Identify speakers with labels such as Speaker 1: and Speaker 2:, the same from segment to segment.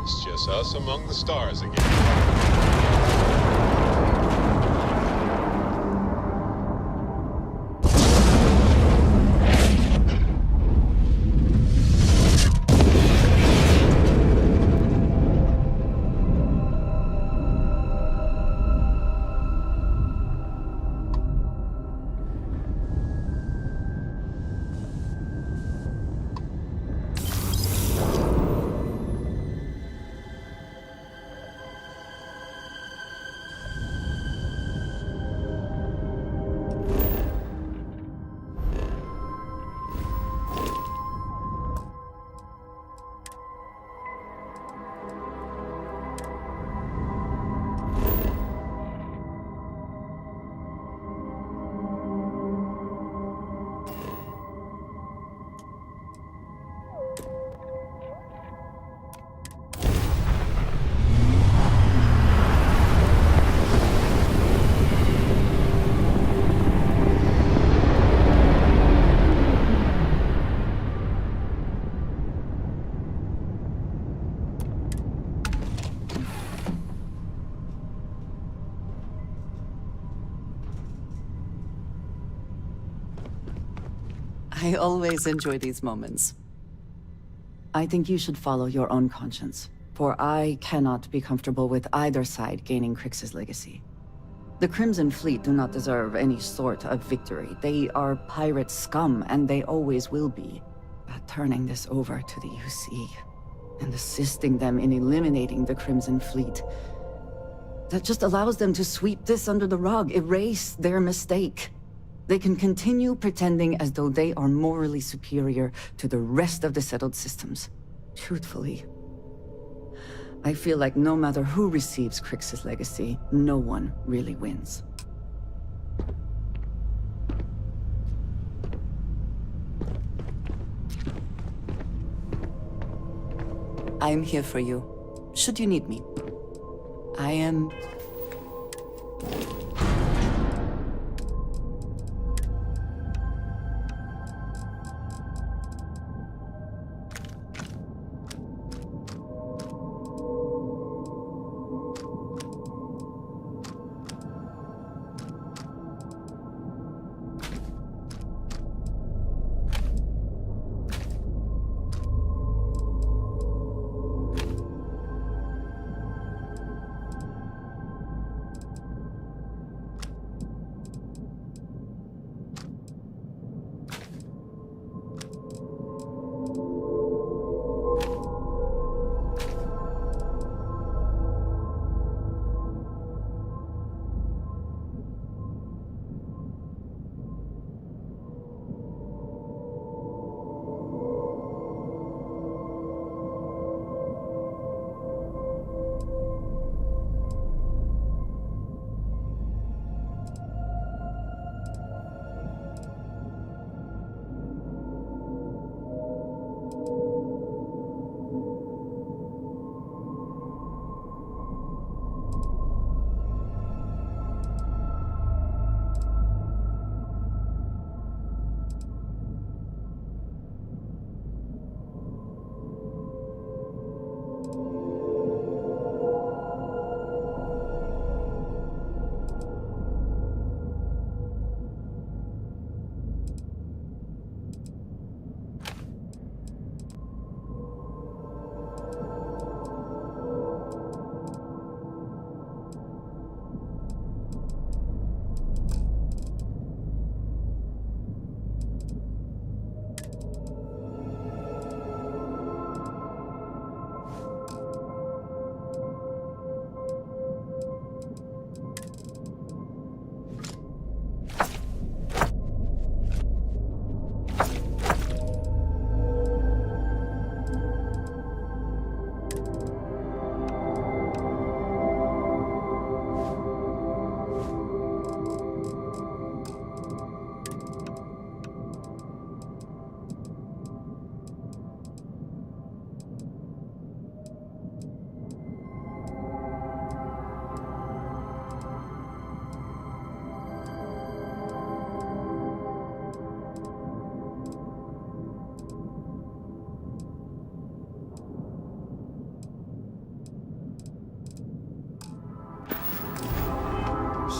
Speaker 1: It's just us among the stars again.
Speaker 2: I always enjoy these moments. I think you should follow your own conscience, for I cannot be comfortable with either side gaining Crix's legacy. The Crimson Fleet do not deserve any sort of victory. They are pirate scum, and they always will be. But turning this over to the UC, and assisting them in eliminating the Crimson Fleet, that just allows them to sweep this under the rug, erase their mistake. They can continue pretending as though they are morally superior to the rest of the settled systems. Truthfully, I feel like no matter who receives Crix's legacy, no one really wins. I'm here for you, should you need me. I am...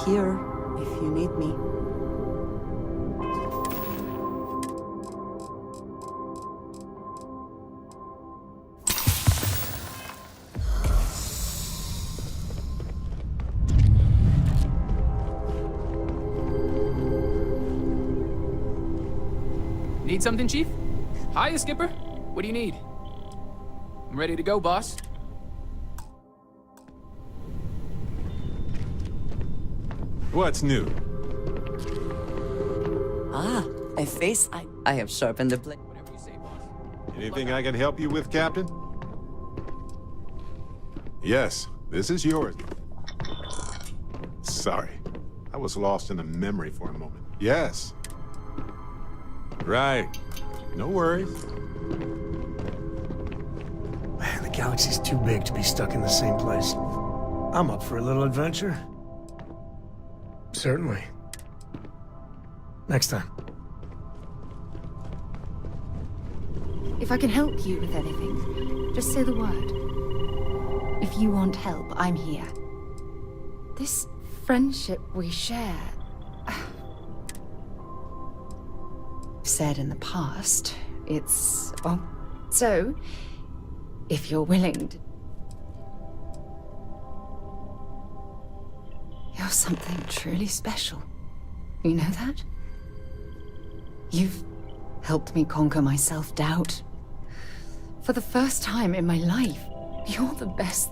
Speaker 2: here if you need me.
Speaker 3: Need something, Chief? Hiya, Skipper. What do you need? I'm ready to go, boss.
Speaker 4: What's new?
Speaker 2: Ah, a face I have sharpened the blade.
Speaker 3: Whatever you say, boss.
Speaker 4: Anything I can help you with, Captain? Yes, this is yours. Sorry, I was lost in a memory for a moment. Yes. Right. No worries.
Speaker 5: Man, the galaxy's too big to be stuck in the same place. I'm up for a little adventure. Certainly. Next time.
Speaker 6: If I can help you with anything, just say the word. If you want help, I'm here. This friendship we share... said in the past, it's... well, so, if you're willing to... You're something truly special. You know that? You've helped me conquer my self-doubt. For the first time in my life, you're the best.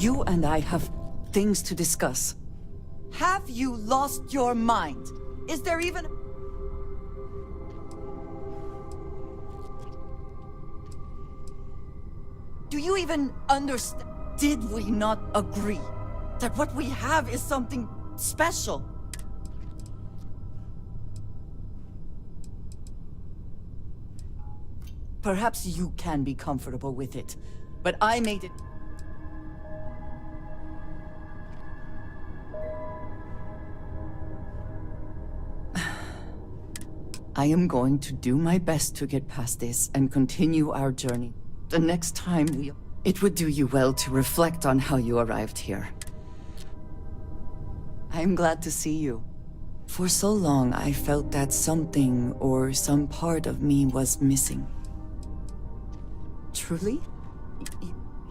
Speaker 2: You and I have things to discuss. Have you lost your mind? Is there even... Do you even understand? Did we not agree that what we have is something special? Perhaps you can be comfortable with it, but I made it... I am going to do my best to get past this and continue our journey. The next time we... It would do you well to reflect on how you arrived here. I am glad to see you. For so long, I felt that something or some part of me was missing. Truly?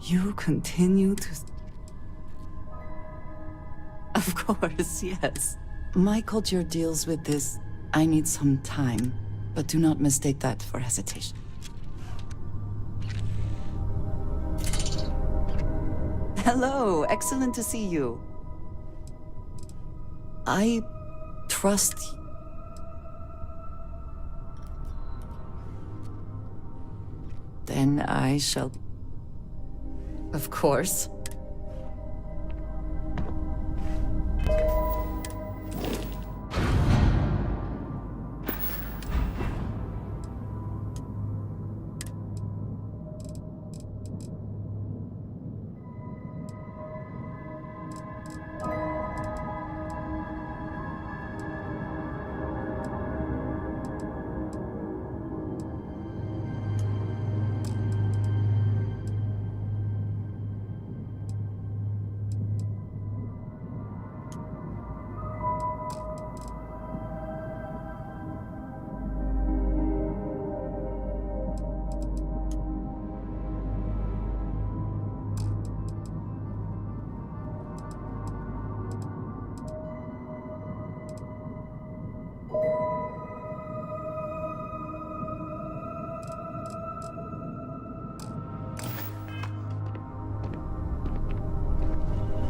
Speaker 2: You continue to... Of course, yes. My culture deals with this. I need some time, but do not mistake that for hesitation. Hello, excellent to see you. I trust you. Then I shall... Of course.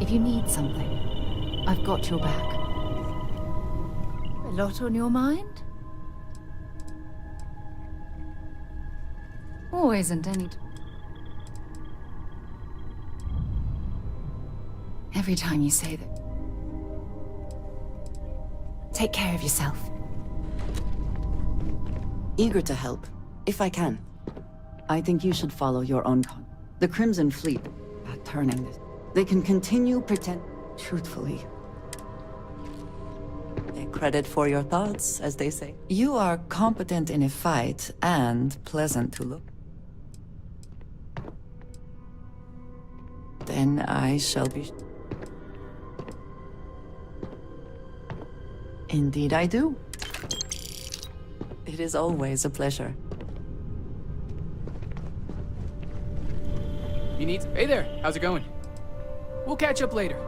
Speaker 6: If you need something, I've got your back. A lot on your mind? Or isn't any... Every time you say that... Take care of yourself.
Speaker 2: Eager to help, if I can. I think you should follow your own con. The Crimson Fleet, at turning this. They can continue pretend truthfully. Take credit for your thoughts, as they say. You are competent in a fight and pleasant to look. Then I shall be... Indeed I do. It is always a pleasure.
Speaker 3: You need... Hey there, how's it going? We'll catch up later.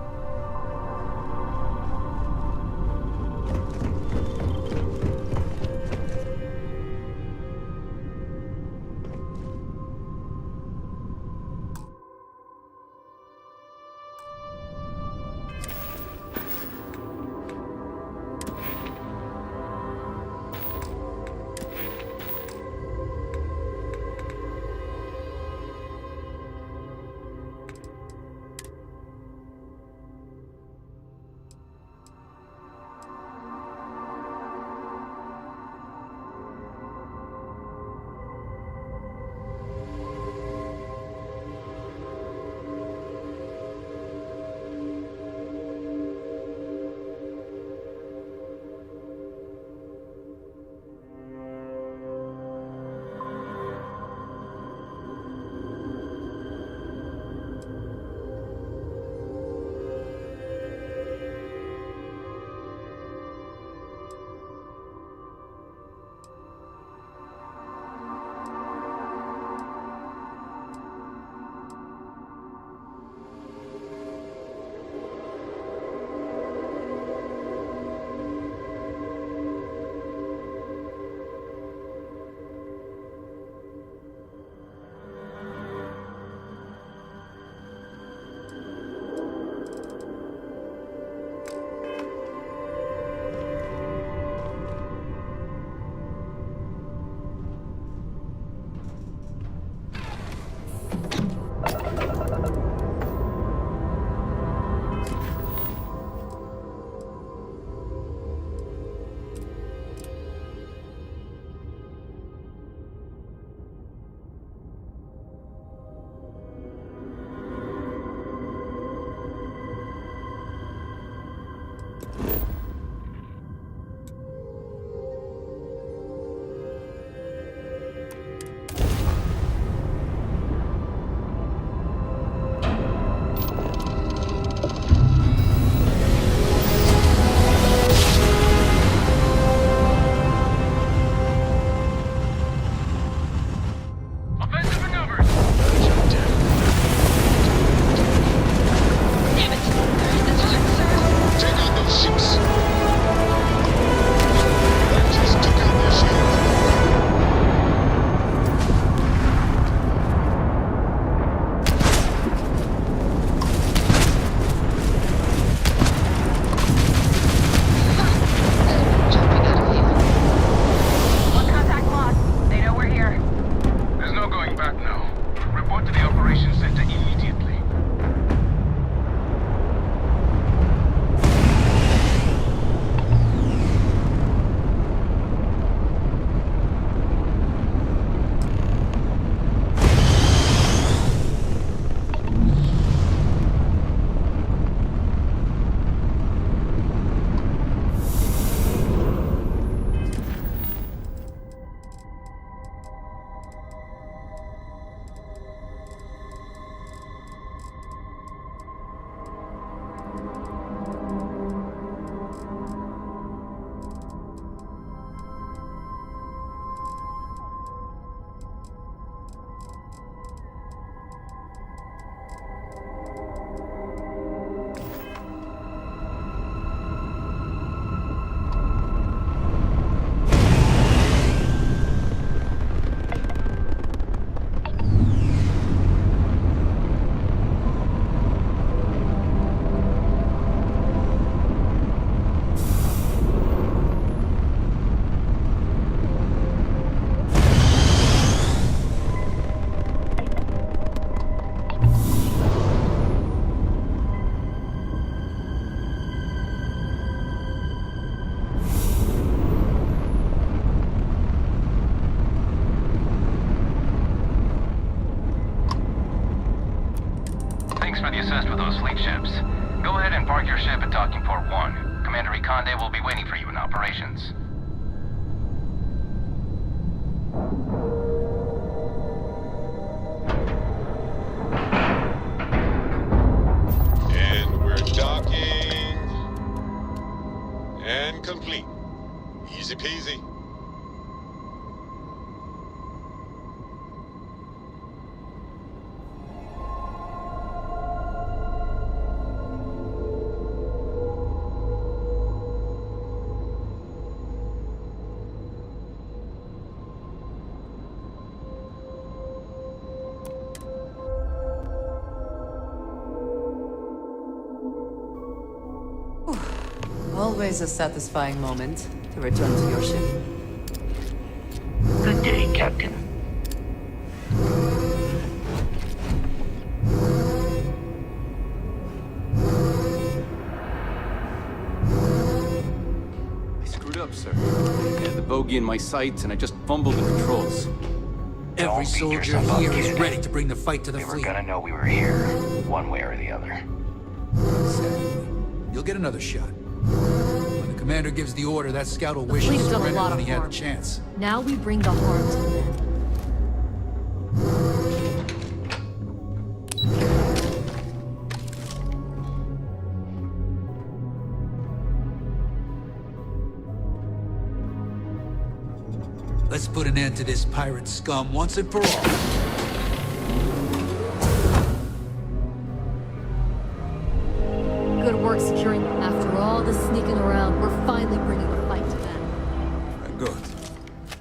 Speaker 7: Thanks for the assist with those fleet ships. Go ahead and park your ship at Docking Port 1. Commander Ikonde will be waiting for you in operations.
Speaker 1: peasy.
Speaker 2: Always a satisfying moment to return to your ship.
Speaker 8: Good day, Captain.
Speaker 3: I screwed up, sir. I had the bogey in my sights, and I just fumbled the controls.
Speaker 8: Don't
Speaker 9: Every
Speaker 8: beat
Speaker 9: soldier
Speaker 8: yourself up,
Speaker 9: here is
Speaker 8: kid.
Speaker 9: ready to bring the fight to the
Speaker 8: They were
Speaker 9: fleet.
Speaker 8: gonna know we were here, one way or the other.
Speaker 9: Sadly, you'll get another shot. When the commander gives the order, that scout will wish to
Speaker 10: fleet's done a
Speaker 9: surrender
Speaker 10: lot
Speaker 9: when
Speaker 10: of
Speaker 9: he had the
Speaker 10: harm.
Speaker 9: chance.
Speaker 10: Now we bring the harm to an end.
Speaker 9: Let's put an end to this pirate scum once and for all.
Speaker 10: Good work securing. After all the sneaking around, we're finally bringing the fight to them.
Speaker 11: My God.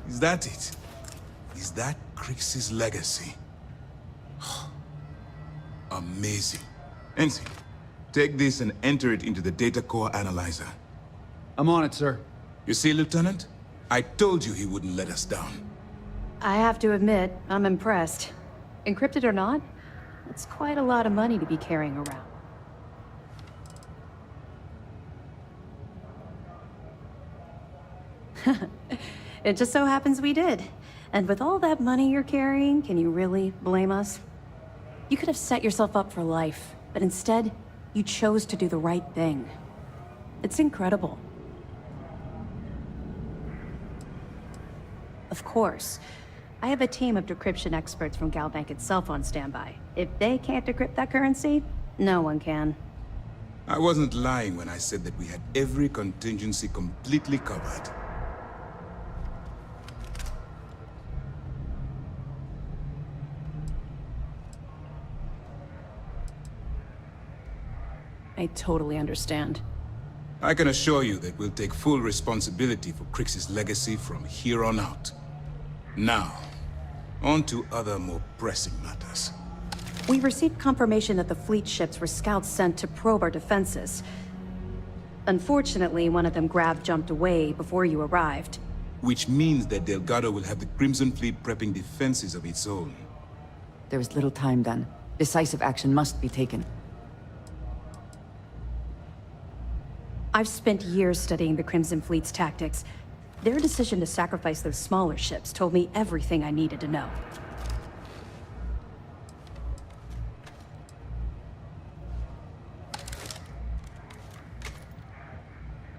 Speaker 11: Is that it? Is that Crix's legacy? Amazing. Ensign, take this and enter it into the data core analyzer.
Speaker 9: I'm on it, sir.
Speaker 11: You see, Lieutenant? I told you he wouldn't let us down.
Speaker 12: I have to admit, I'm impressed. Encrypted or not, it's quite a lot of money to be carrying around. It just so happens we did. And with all that money you're carrying, can you really blame us? You could have set yourself up for life, but instead, you chose to do the right thing. It's incredible. Of course. I have a team of decryption experts from Galbank itself on standby. If they can't decrypt that currency, no one can.
Speaker 11: I wasn't lying when I said that we had every contingency completely covered.
Speaker 12: I totally understand.
Speaker 11: I can assure you that we'll take full responsibility for Crix's legacy from here on out. Now, on to other more pressing matters.
Speaker 12: We received confirmation that the fleet ships were scouts sent to probe our defenses. Unfortunately, one of them jumped away before you arrived.
Speaker 11: Which means that Delgado will have the Crimson Fleet prepping defenses of its own.
Speaker 2: There is little time then. Decisive action must be taken.
Speaker 12: I've spent years studying the Crimson Fleet's tactics. Their decision to sacrifice those smaller ships told me everything I needed to know.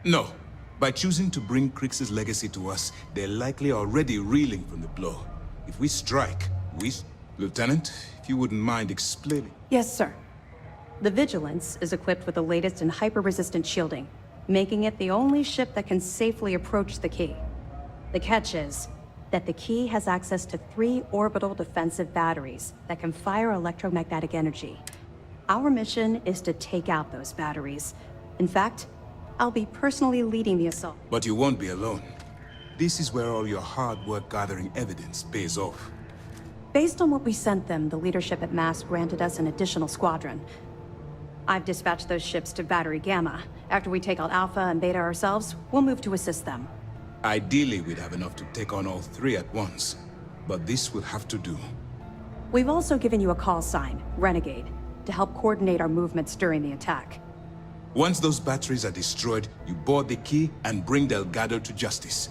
Speaker 11: No. By choosing to bring Crix's legacy to us, they're likely already reeling from the blow. If we strike, Lieutenant, if you wouldn't mind explaining.
Speaker 12: Yes, sir. The Vigilance is equipped with the latest in hyper-resistant shielding, making it the only ship that can safely approach the key. The catch is that the key has access to 3 orbital defensive batteries that can fire electromagnetic energy. Our mission is to take out those batteries. In fact, I'll be personally leading the assault.
Speaker 11: But you won't be alone. This is where all your hard work gathering evidence pays off.
Speaker 12: Based on what we sent them, the leadership at MASS granted us an additional squadron. I've dispatched those ships to Battery Gamma. After we take out Alpha and Beta ourselves, we'll move to assist them.
Speaker 11: Ideally, we'd have enough to take on all 3 at once. But this will have to do.
Speaker 12: We've also given you a call sign, Renegade, to help coordinate our movements during the attack.
Speaker 11: Once those batteries are destroyed, you board the key and bring Delgado to justice.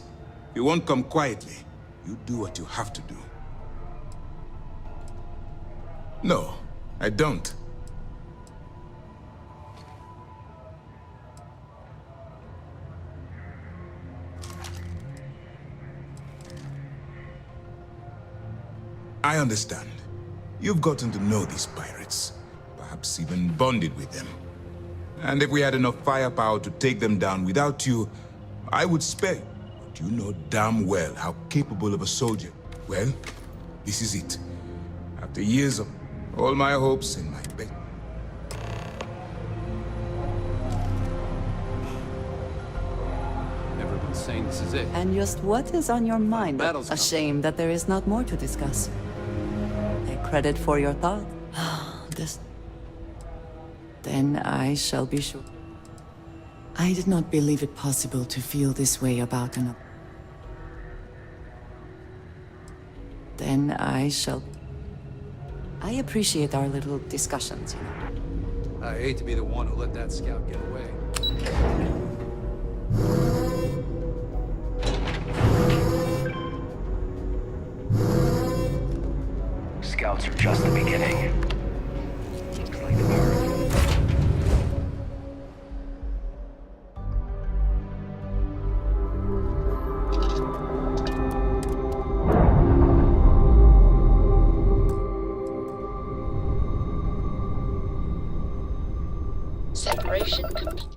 Speaker 11: You won't come quietly. You do what you have to do. No, I don't. I understand. You've gotten to know these pirates, perhaps even bonded with them. And if we had enough firepower to take them down without you, I would spare you. But you know damn well how capable of a soldier. Well, this is it. After years of all my hopes and my bet.
Speaker 3: Everyone's saying this is it.
Speaker 2: And just what is on your mind?
Speaker 3: Battle's
Speaker 2: A
Speaker 3: coming.
Speaker 2: shame that there is not more to discuss. A credit for your thought. This... Then I shall be sure. I did not believe it possible to feel this way about another. Then I shall... I appreciate our little discussions, you know.
Speaker 9: I hate to be the one who let that scout get away.
Speaker 8: Scouts are just the beginning. Looks like the power.
Speaker 13: Separation complete.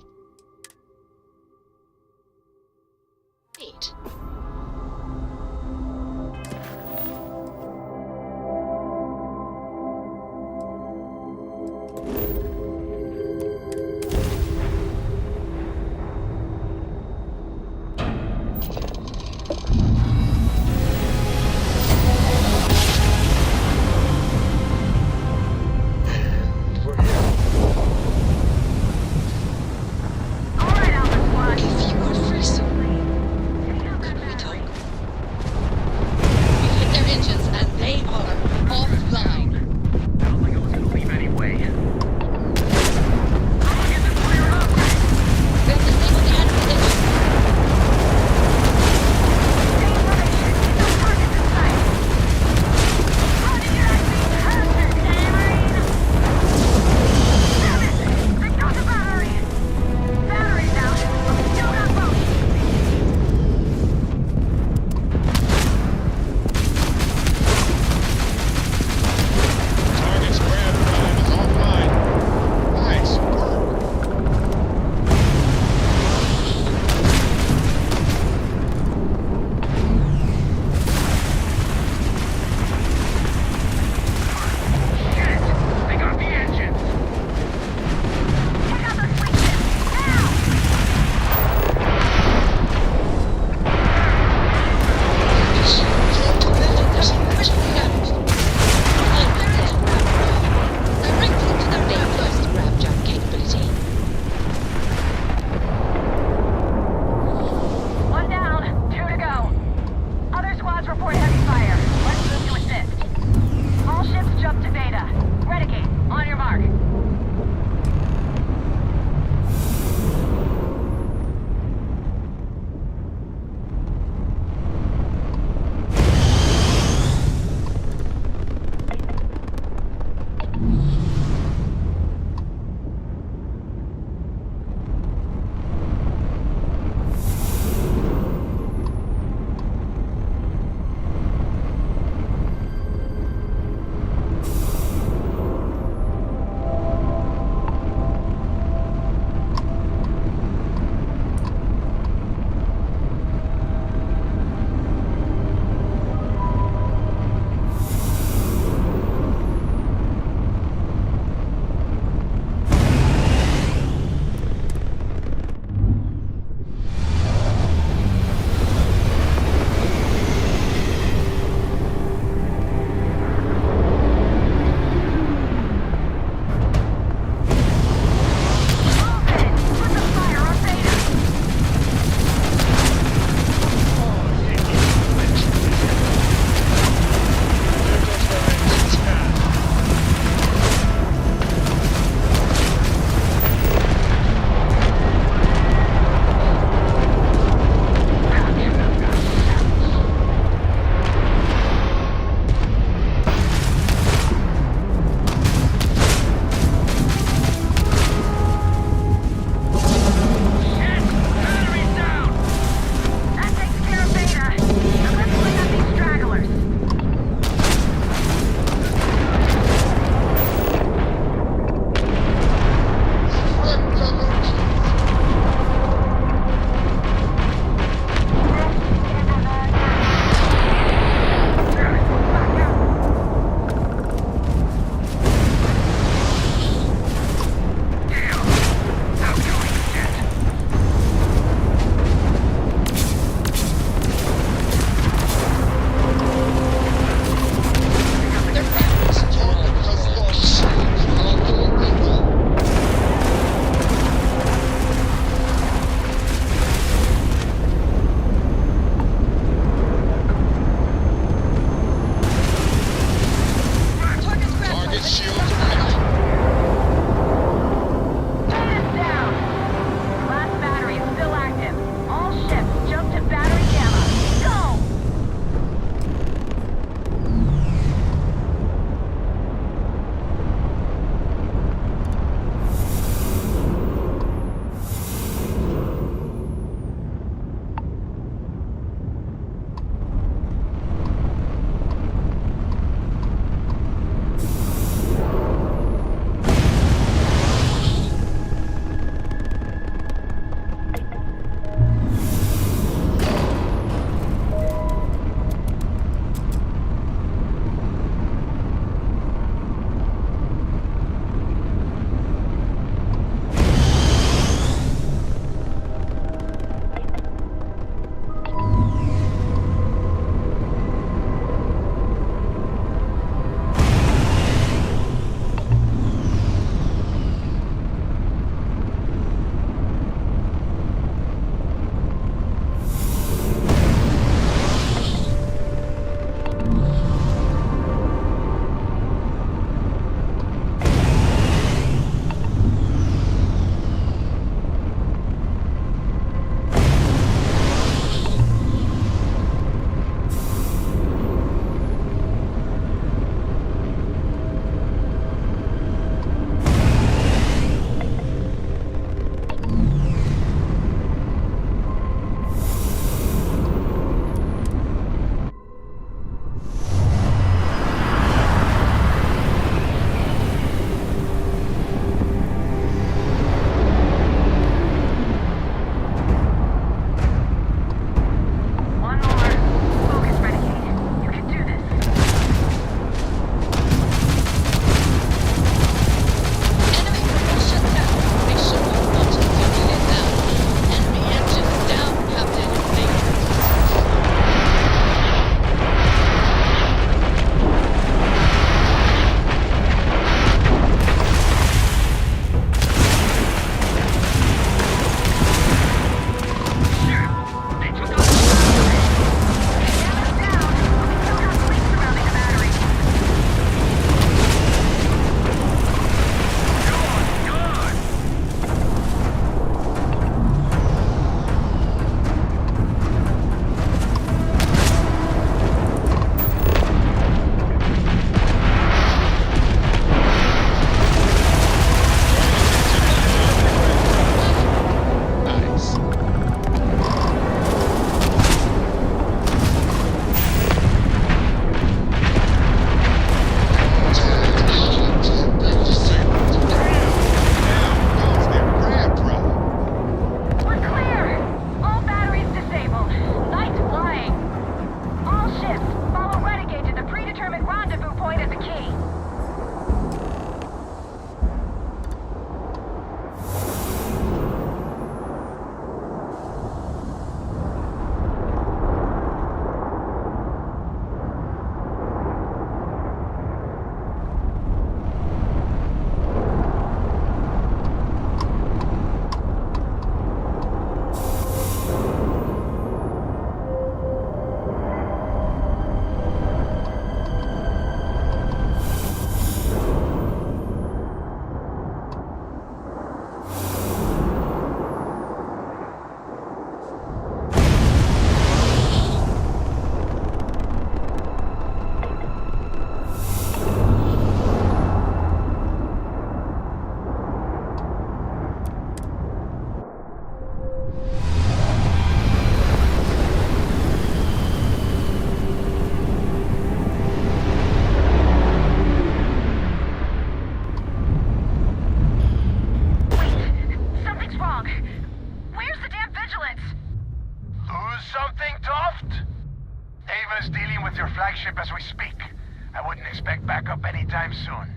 Speaker 14: expect backup anytime soon.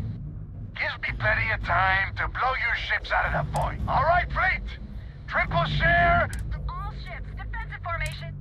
Speaker 14: Gives me plenty of time to blow your ships out of the void. All right, fleet? Triple share.
Speaker 13: All ships, defensive formation.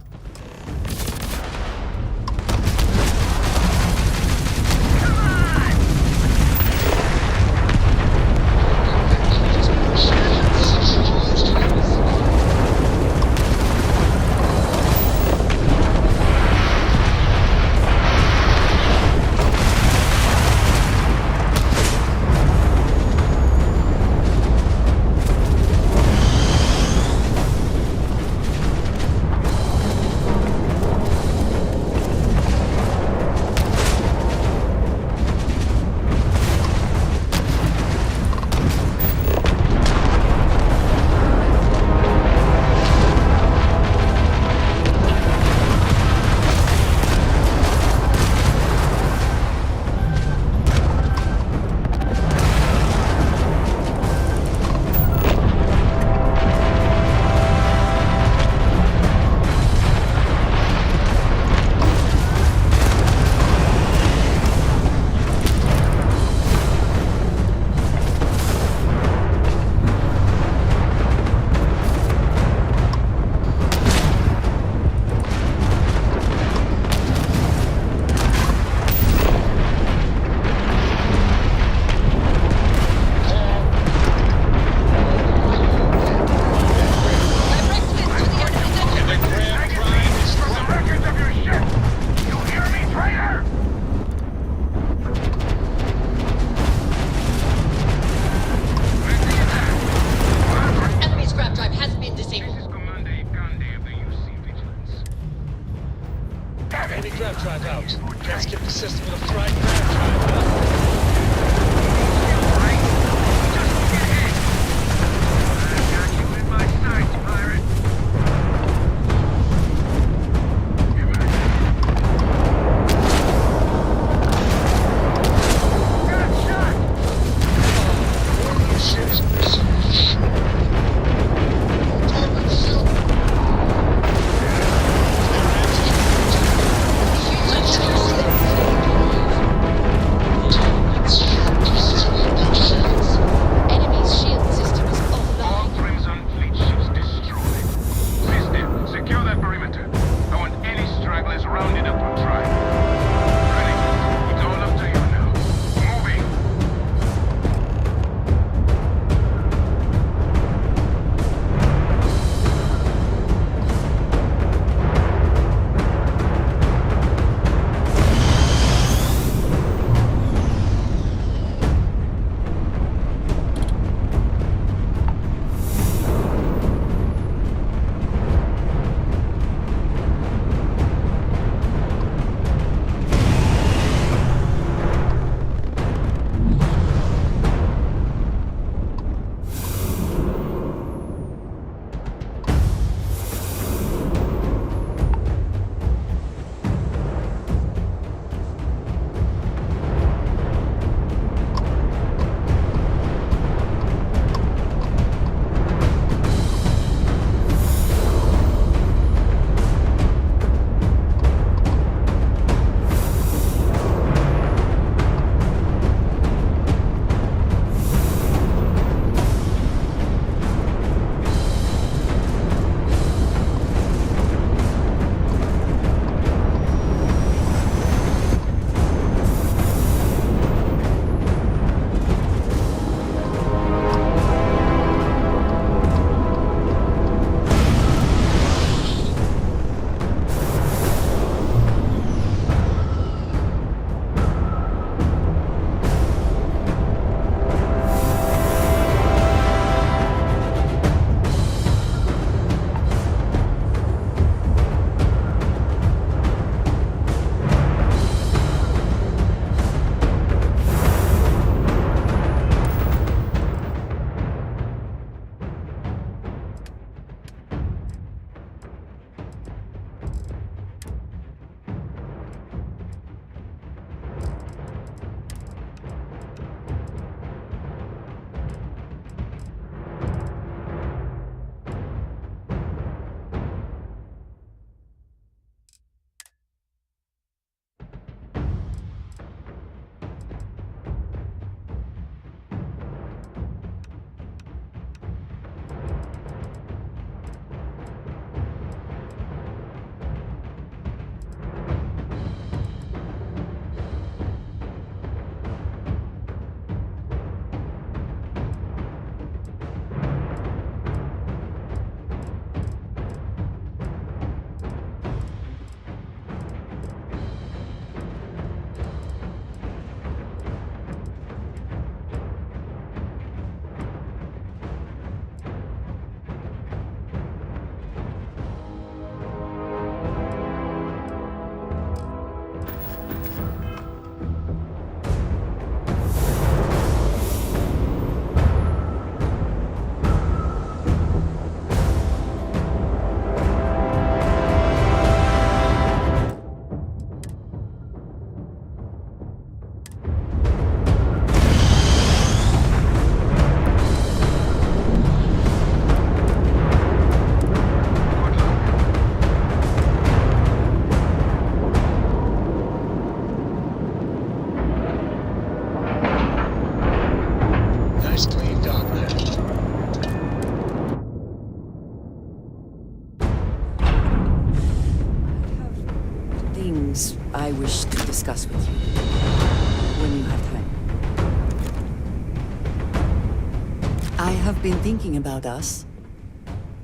Speaker 2: I have been thinking about us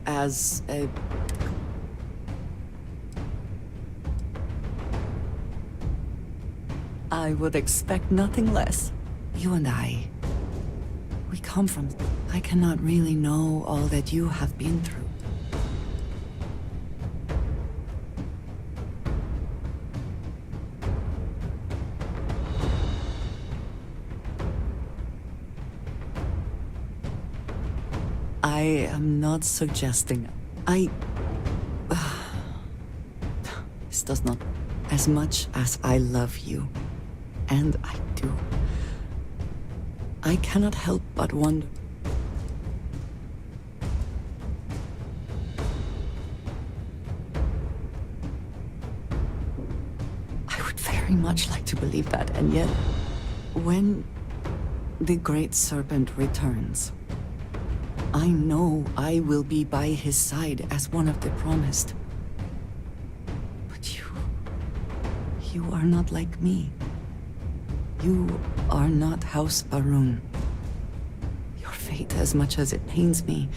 Speaker 2: as a... I would expect nothing less. You and I, we come from... I cannot really know all that you have been through. I am not suggesting... This does not... As much as I love you, and I do, I cannot help but wonder... I would very much like to believe that, and yet, when the Great Serpent returns, I know I will be by his side as one of the promised. But you are not like me. You are not House Barun. Your fate, as much as it pains me,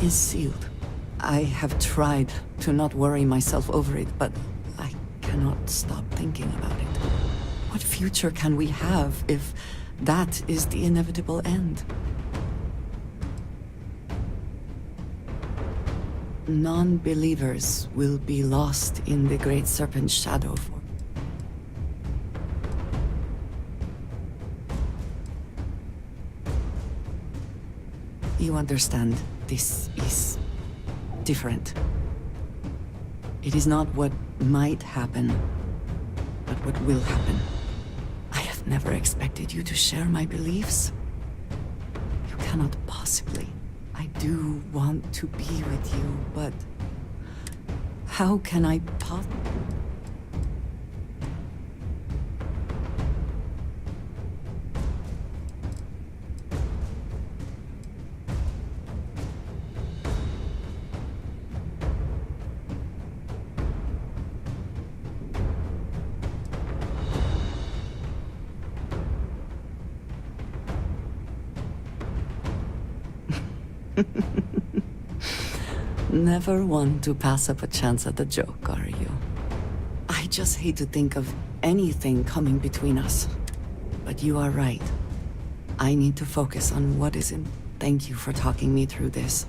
Speaker 2: is sealed. I have tried to not worry myself over it, but I cannot stop thinking about it. What future can we have if that is the inevitable end? Non-believers will be lost in the Great Serpent's shadow for... You understand, this is different. It is not what might happen, but what will happen. I have never expected you to share my beliefs. You cannot possibly. I do want to be with you, but how can I possibly? Never one to pass up a chance at a joke, are you? I just hate to think of anything coming between us. But you are right. I need to focus on what is in... Thank you for talking me through this.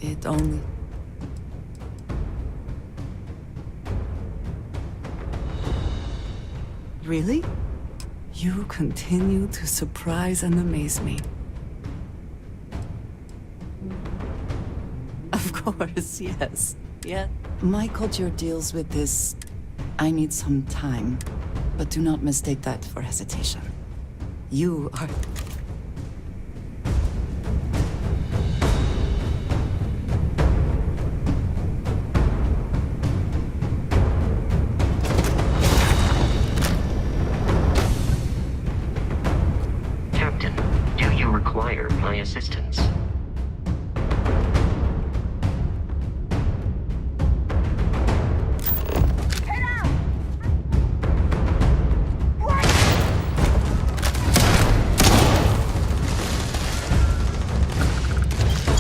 Speaker 2: It only... Really? You continue to surprise and amaze me. Of course, yes. Yeah. My culture deals with this... I need some time. But do not mistake that for hesitation. You are...
Speaker 15: Captain, do you require my assistance?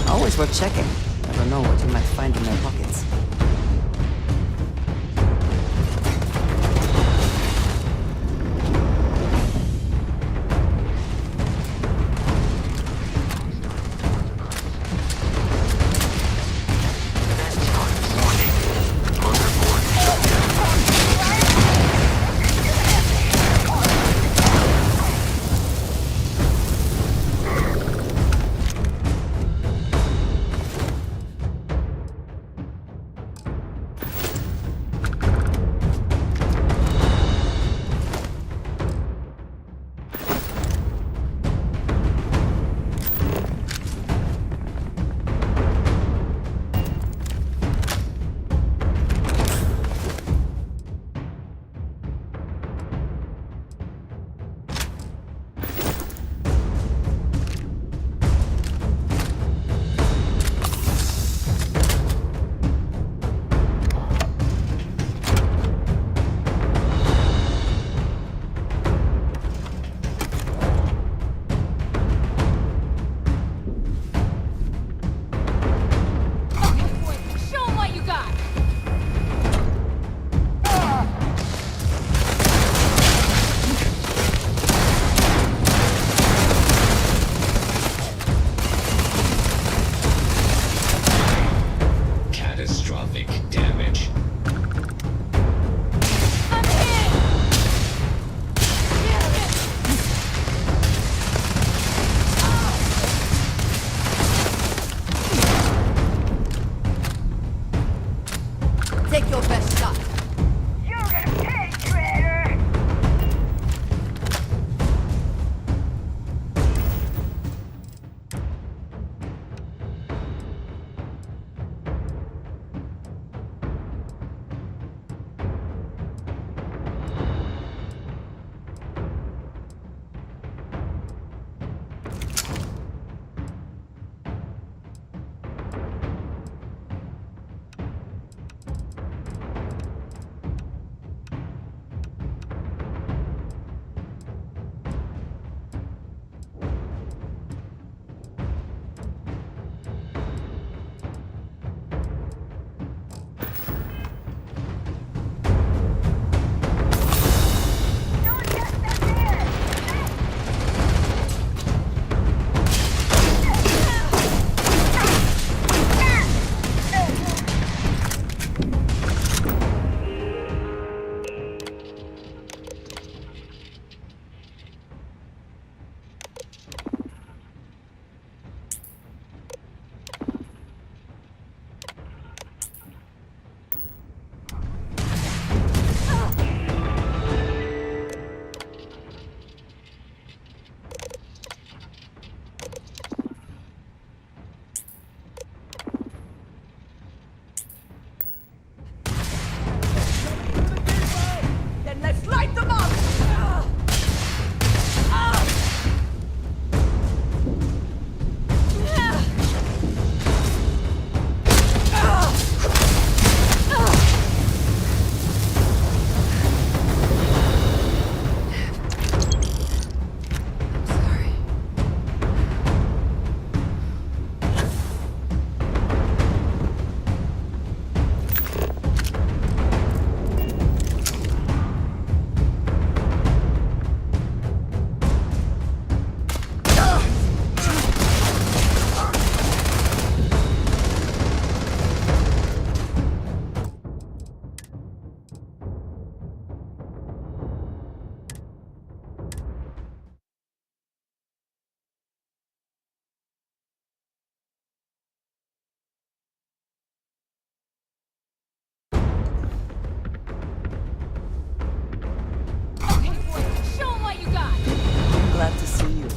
Speaker 2: Always worth checking. Never know what you might find in their pockets. glad to see you.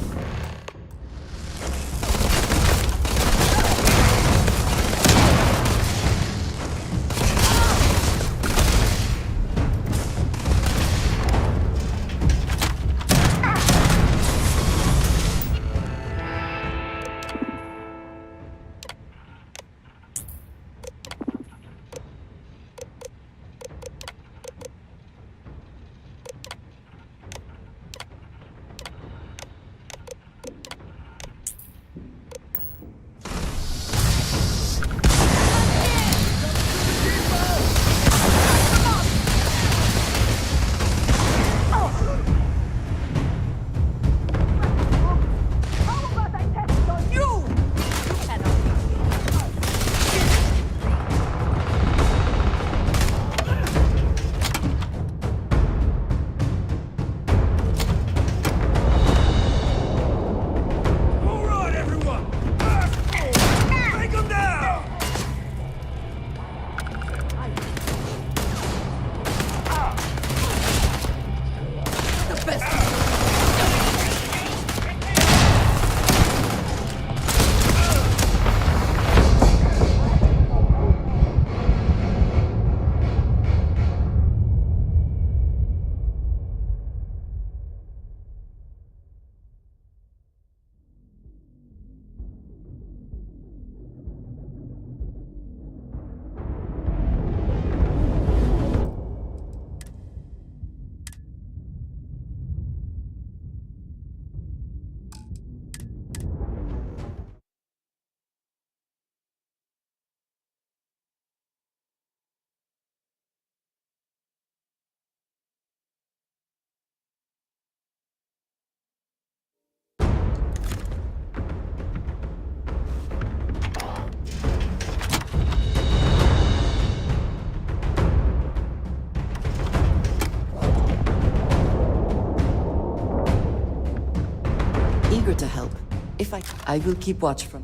Speaker 2: Eager to help. If I will keep watch from...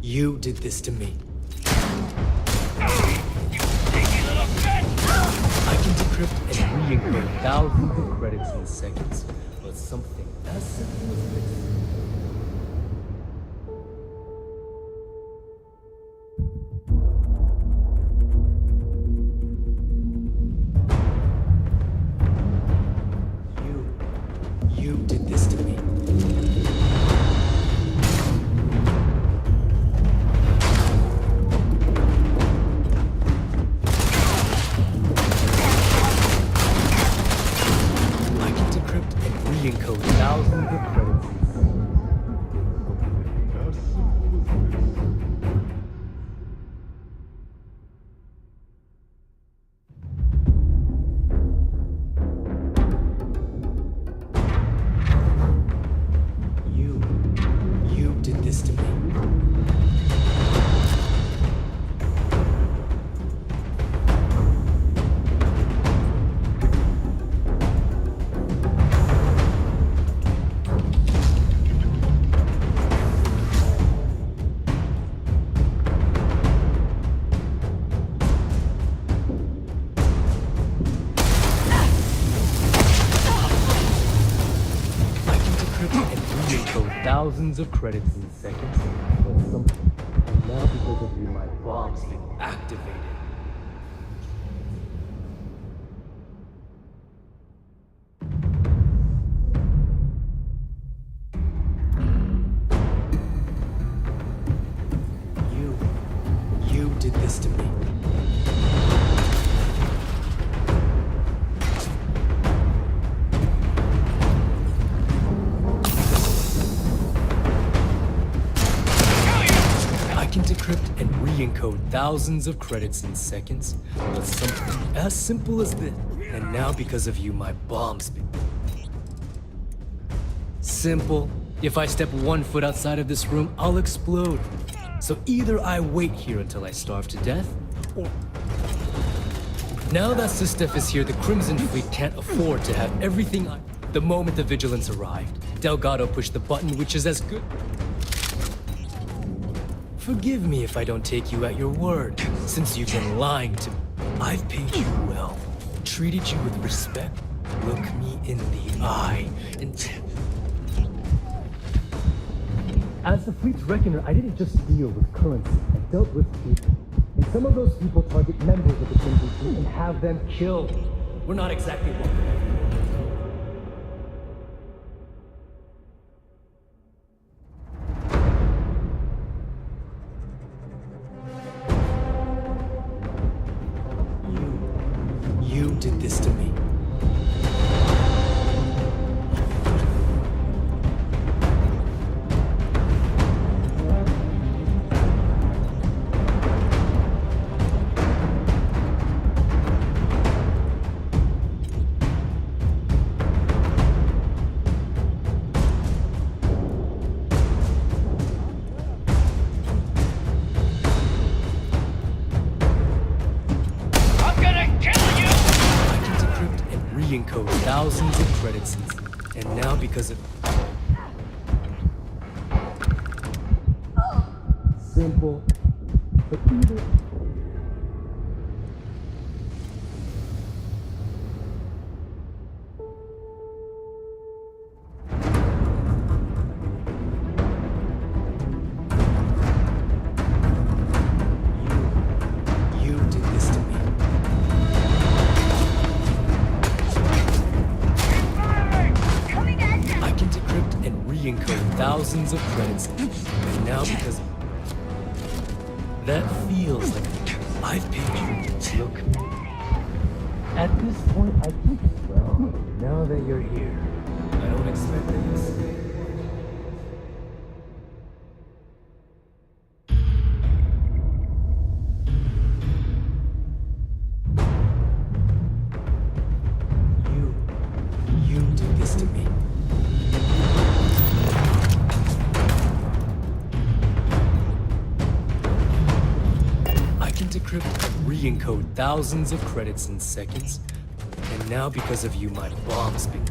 Speaker 16: You did this to me. I can decrypt and re-encode thousands of credits in seconds, but something as simple as this. You did this to me. Encode thousands of credits. You did this to me. Thousands of credits in seconds, but something. And now because of you, my bomb's been activated. You did this to me. Decrypt and re-encode thousands of credits in seconds, but something as simple as this. And now because of you, my bomb's been... Simple. If I step 1 foot outside of this room, I'll explode. So either I wait here until I starve to death, or... Now that Sistef is here, the Crimson Fleet can't afford to have everything on... The moment the Vigilance arrived, Delgado pushed the button, which is as good... Forgive me if I don't take you at your word, since you've been lying to me. I've paid you well, treated you with respect. Look me in the eye, and... As the fleet's reckoner, I didn't just deal with currency, I dealt with people. And some of those people target members of the Crimson Fleet and have them killed. We're not exactly welcome. You did this to me. Encode thousands of credits, and now because of... Simple, but either... You did this to me. Encode thousands of credits, and now because that feels like I've paid you. Look, at this point, I think, well, now that you're here, I don't expect that you stay. You did this to me. Decrypt and re-encode thousands of credits in seconds, and now because of you, my bomb's been...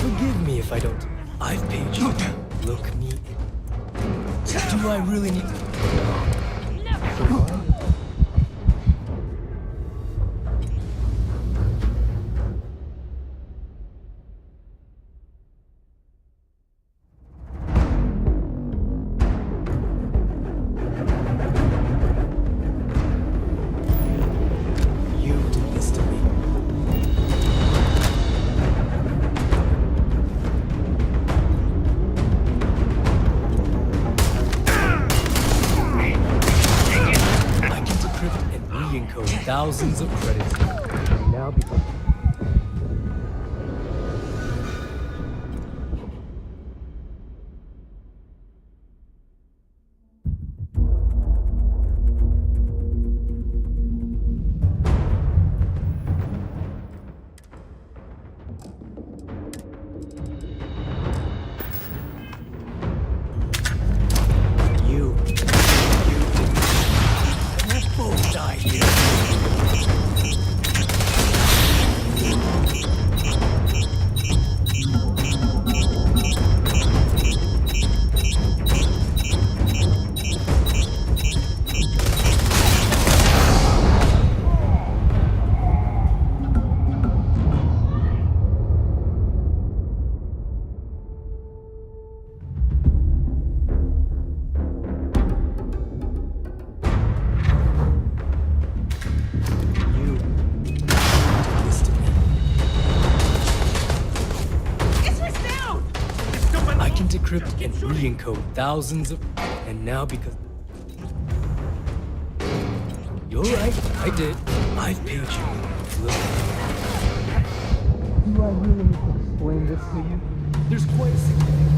Speaker 16: Forgive me if I don't... I've paid you. Look me in... Do I really need to... thousands of credits. And now because... Decrypt and re-encode thousands of... And now because... You're right, I did. I've paid you. Look. Do I really need to explain this to you? There's quite a significant...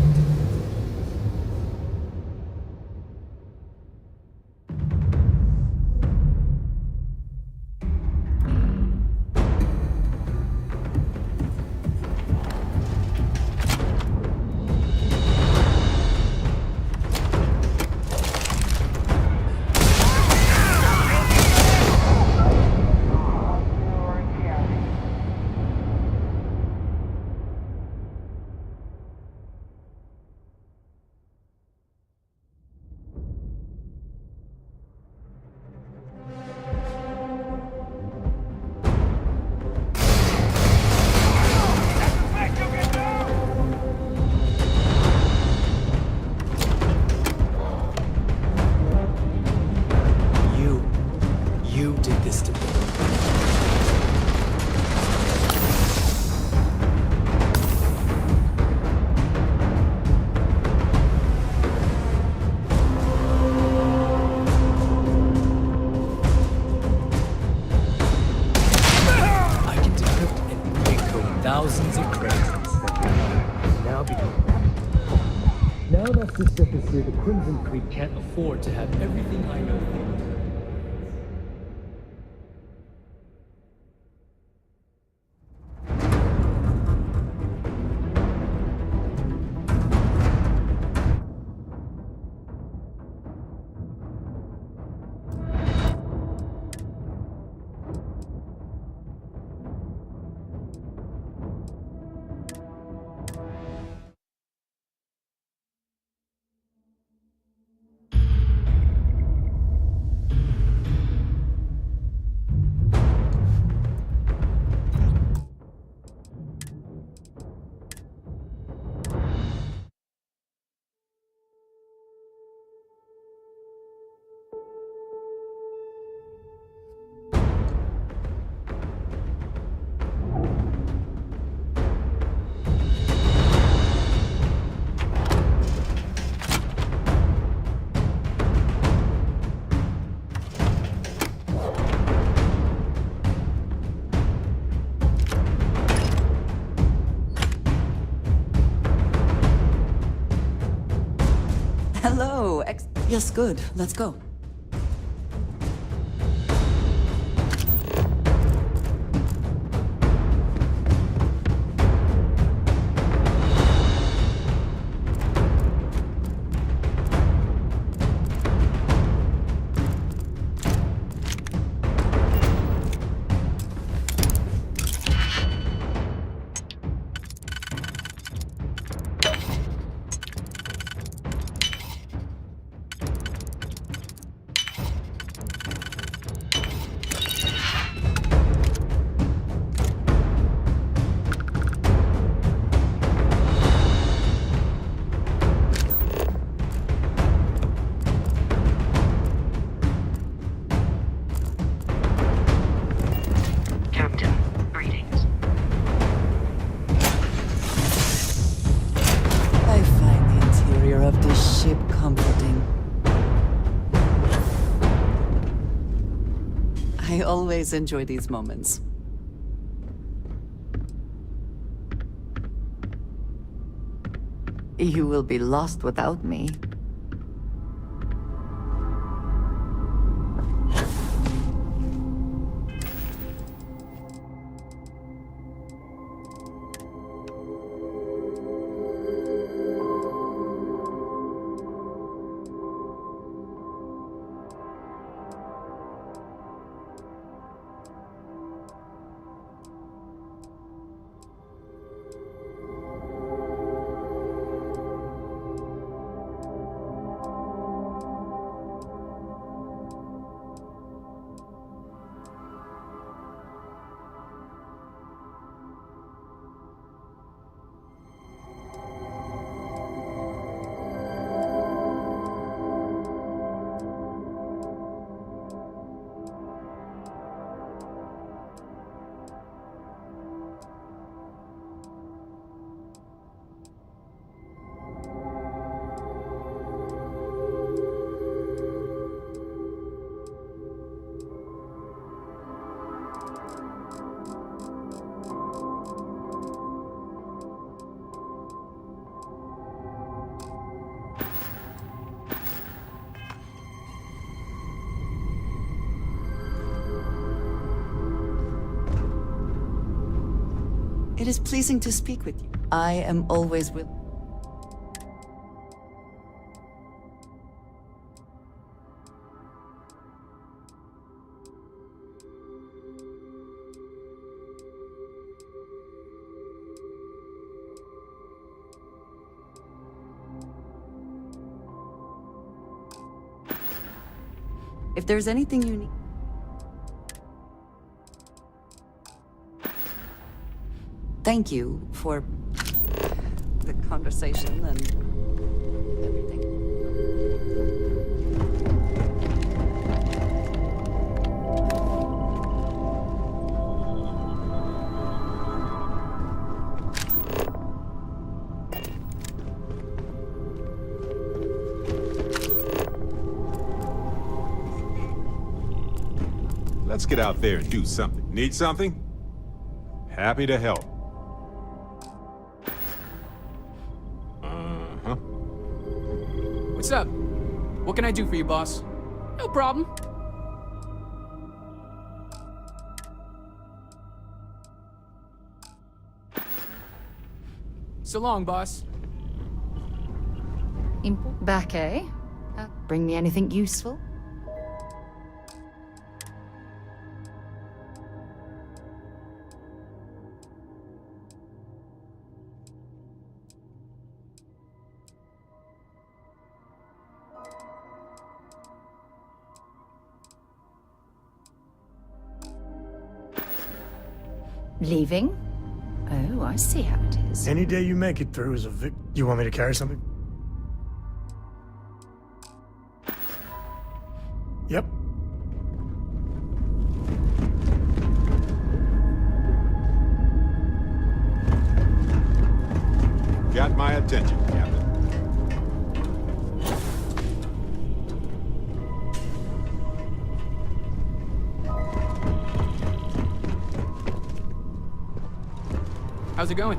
Speaker 16: You did this to me. I can decrypt and re-encode thousands of credits. Now that this stuff is here, the Crimson Fleet can't afford to have everything I know.
Speaker 2: Hello, Yes, good. Let's go. I always enjoy these moments. You will be lost without me. It is pleasing to speak with you. I am always willing. If there's anything you need. Thank you for the conversation and everything.
Speaker 4: Let's get out there and do something. Need something? Happy to help.
Speaker 3: What's up? What can I do for you, boss? No problem. So long, boss.
Speaker 6: Back, eh? Bring me anything useful? Leaving? Oh, I see how it is.
Speaker 5: Any day you make it through is a You want me to carry something? Yep.
Speaker 4: Got my attention, Captain.
Speaker 3: How's it going?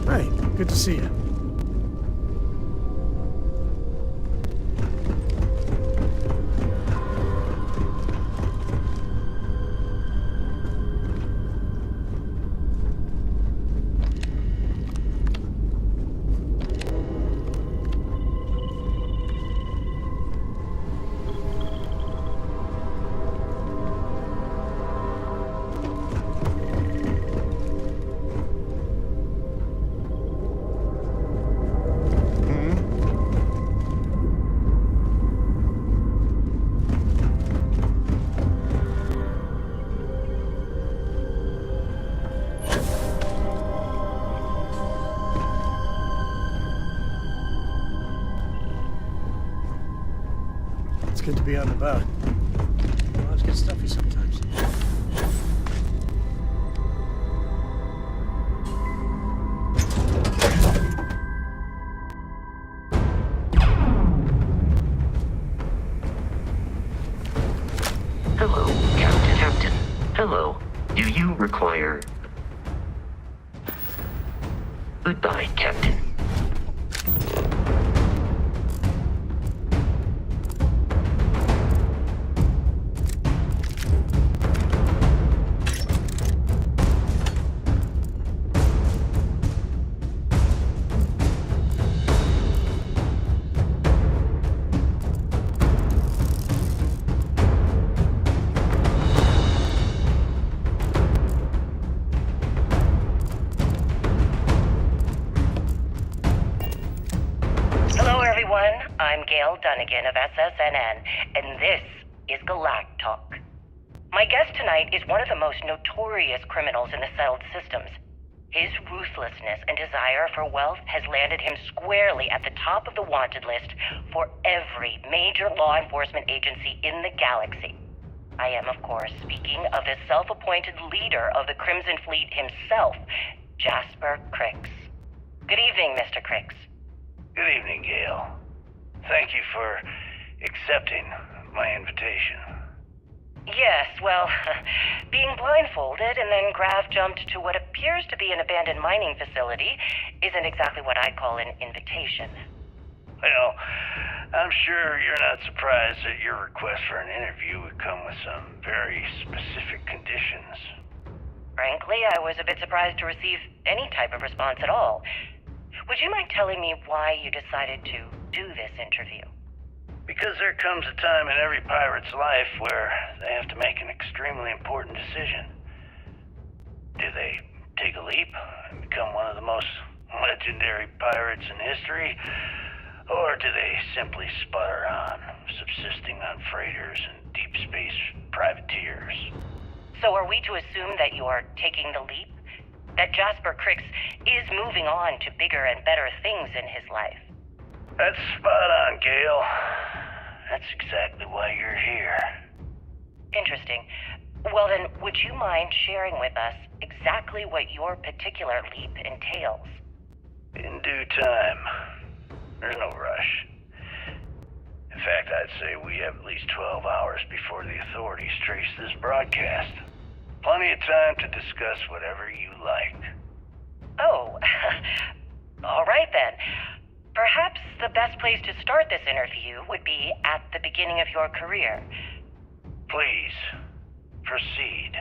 Speaker 5: Hey, good to see you. It's good to be out and about. Lives get stuffy sometimes.
Speaker 15: Hello, Captain. Captain. Hello. Do you require... Goodbye, Captain.
Speaker 17: Dunnigan of SSNN, and this is Galactalk. My guest tonight is one of the most notorious criminals in the settled systems. His ruthlessness and desire for wealth has landed him squarely at the top of the wanted list for every major law enforcement agency in the galaxy. I am, of course, speaking of the self-appointed leader of the Crimson Fleet himself, Jasper Crix. Good evening, Mr. Crix.
Speaker 14: Good evening, Gale. Thank you for accepting my invitation.
Speaker 17: Yes, well, being blindfolded and then Grav jumped to what appears to be an abandoned mining facility isn't exactly what I call an invitation.
Speaker 14: Well, I'm sure you're not surprised that your request for an interview would come with some very specific conditions.
Speaker 17: Frankly, I was a bit surprised to receive any type of response at all. Would you mind telling me why you decided to do this interview?
Speaker 14: Because there comes a time in every pirate's life where they have to make an extremely important decision. Do they take a leap and become one of the most legendary pirates in history? Or do they simply sputter on, subsisting on freighters and deep space privateers?
Speaker 17: So are we to assume that you are taking the leap? That Jasper Crix is moving on to bigger and better things in his life?
Speaker 14: That's spot on, Gale. That's exactly why you're here.
Speaker 17: Interesting. Well then, would you mind sharing with us exactly what your particular leap entails?
Speaker 14: In due time. There's no rush. In fact, I'd say we have at least 12 hours before the authorities trace this broadcast. Plenty of time to discuss whatever you like.
Speaker 17: Oh, all right then. Perhaps the best place to start this interview would be at the beginning of your career.
Speaker 14: Please, proceed.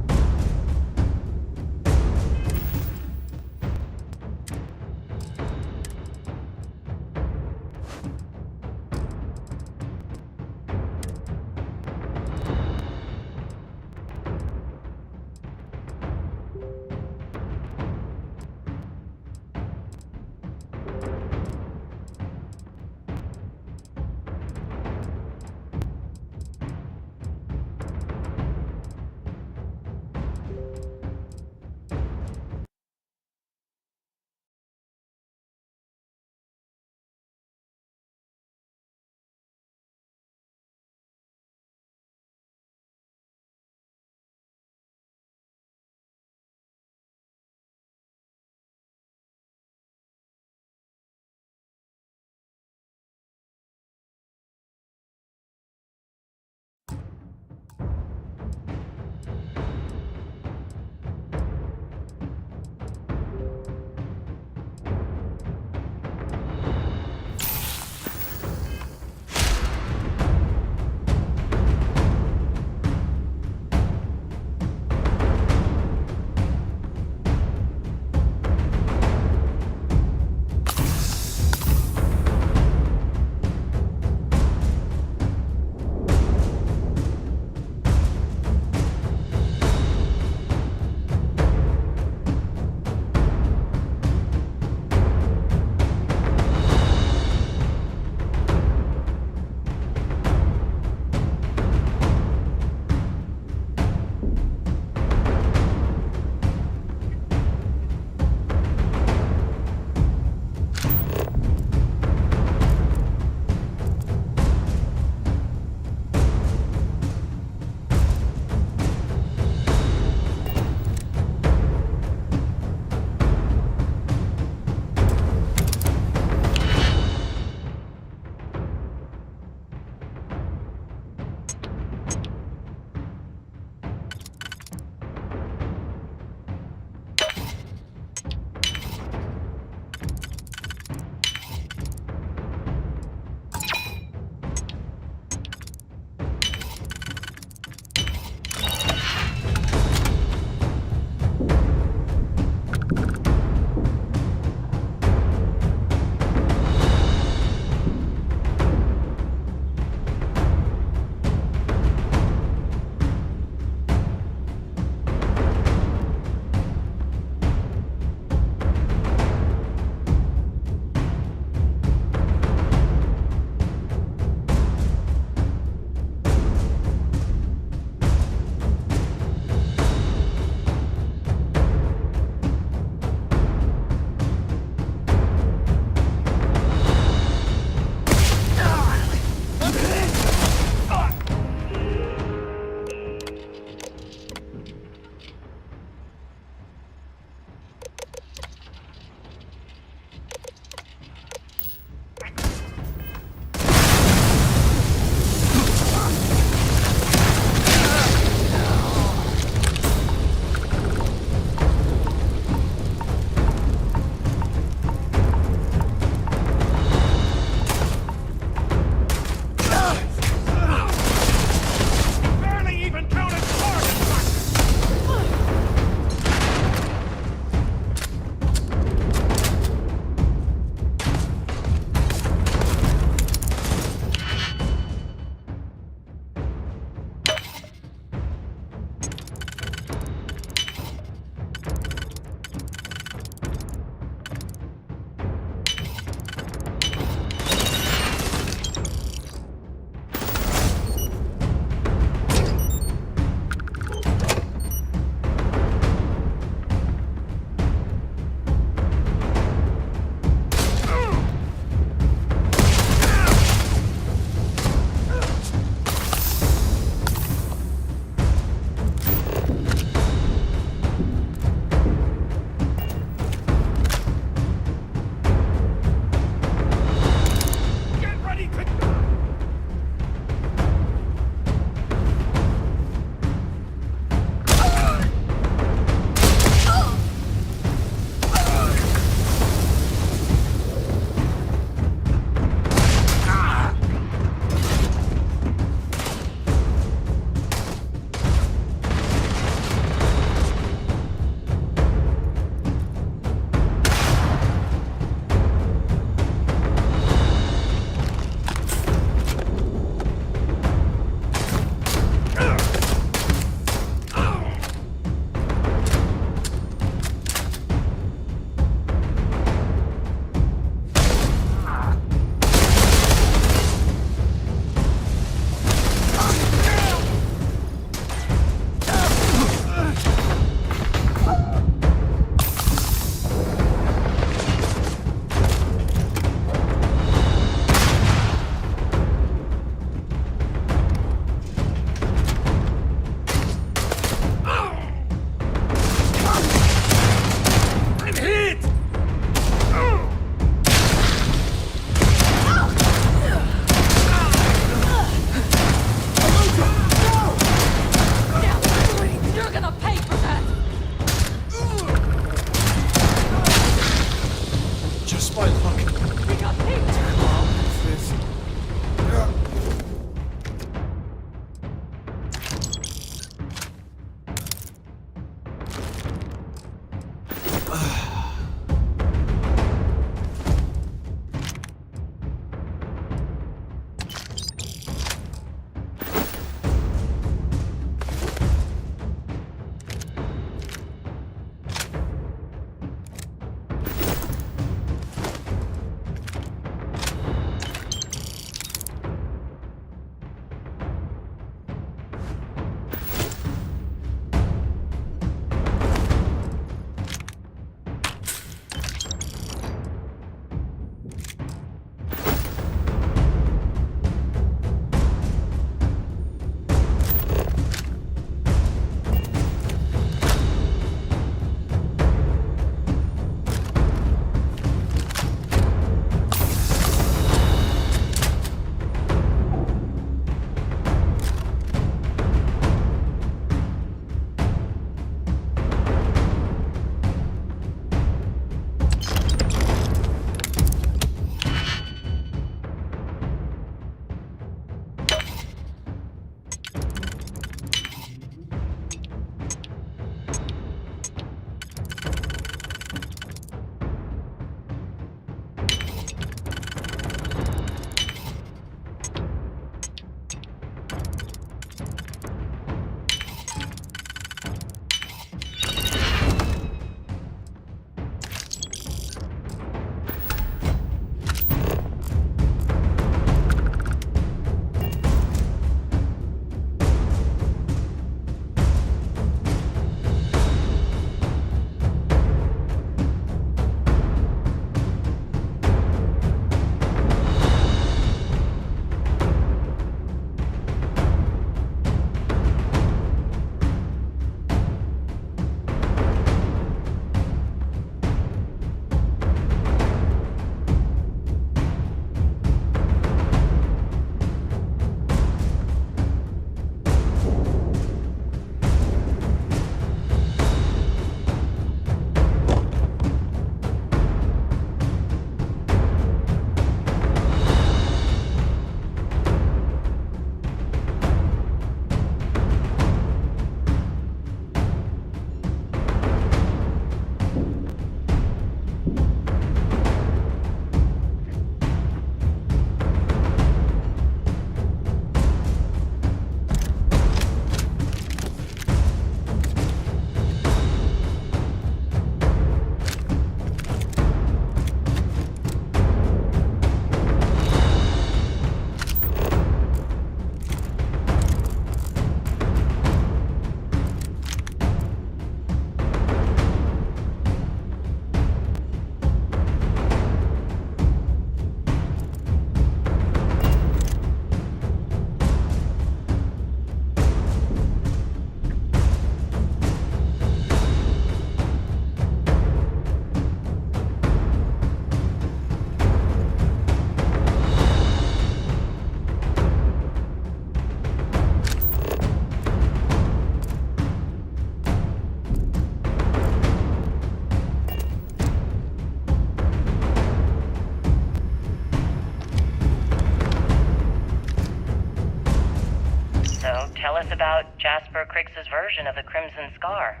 Speaker 17: about Jasper Cricks's version of the Crimson Scar?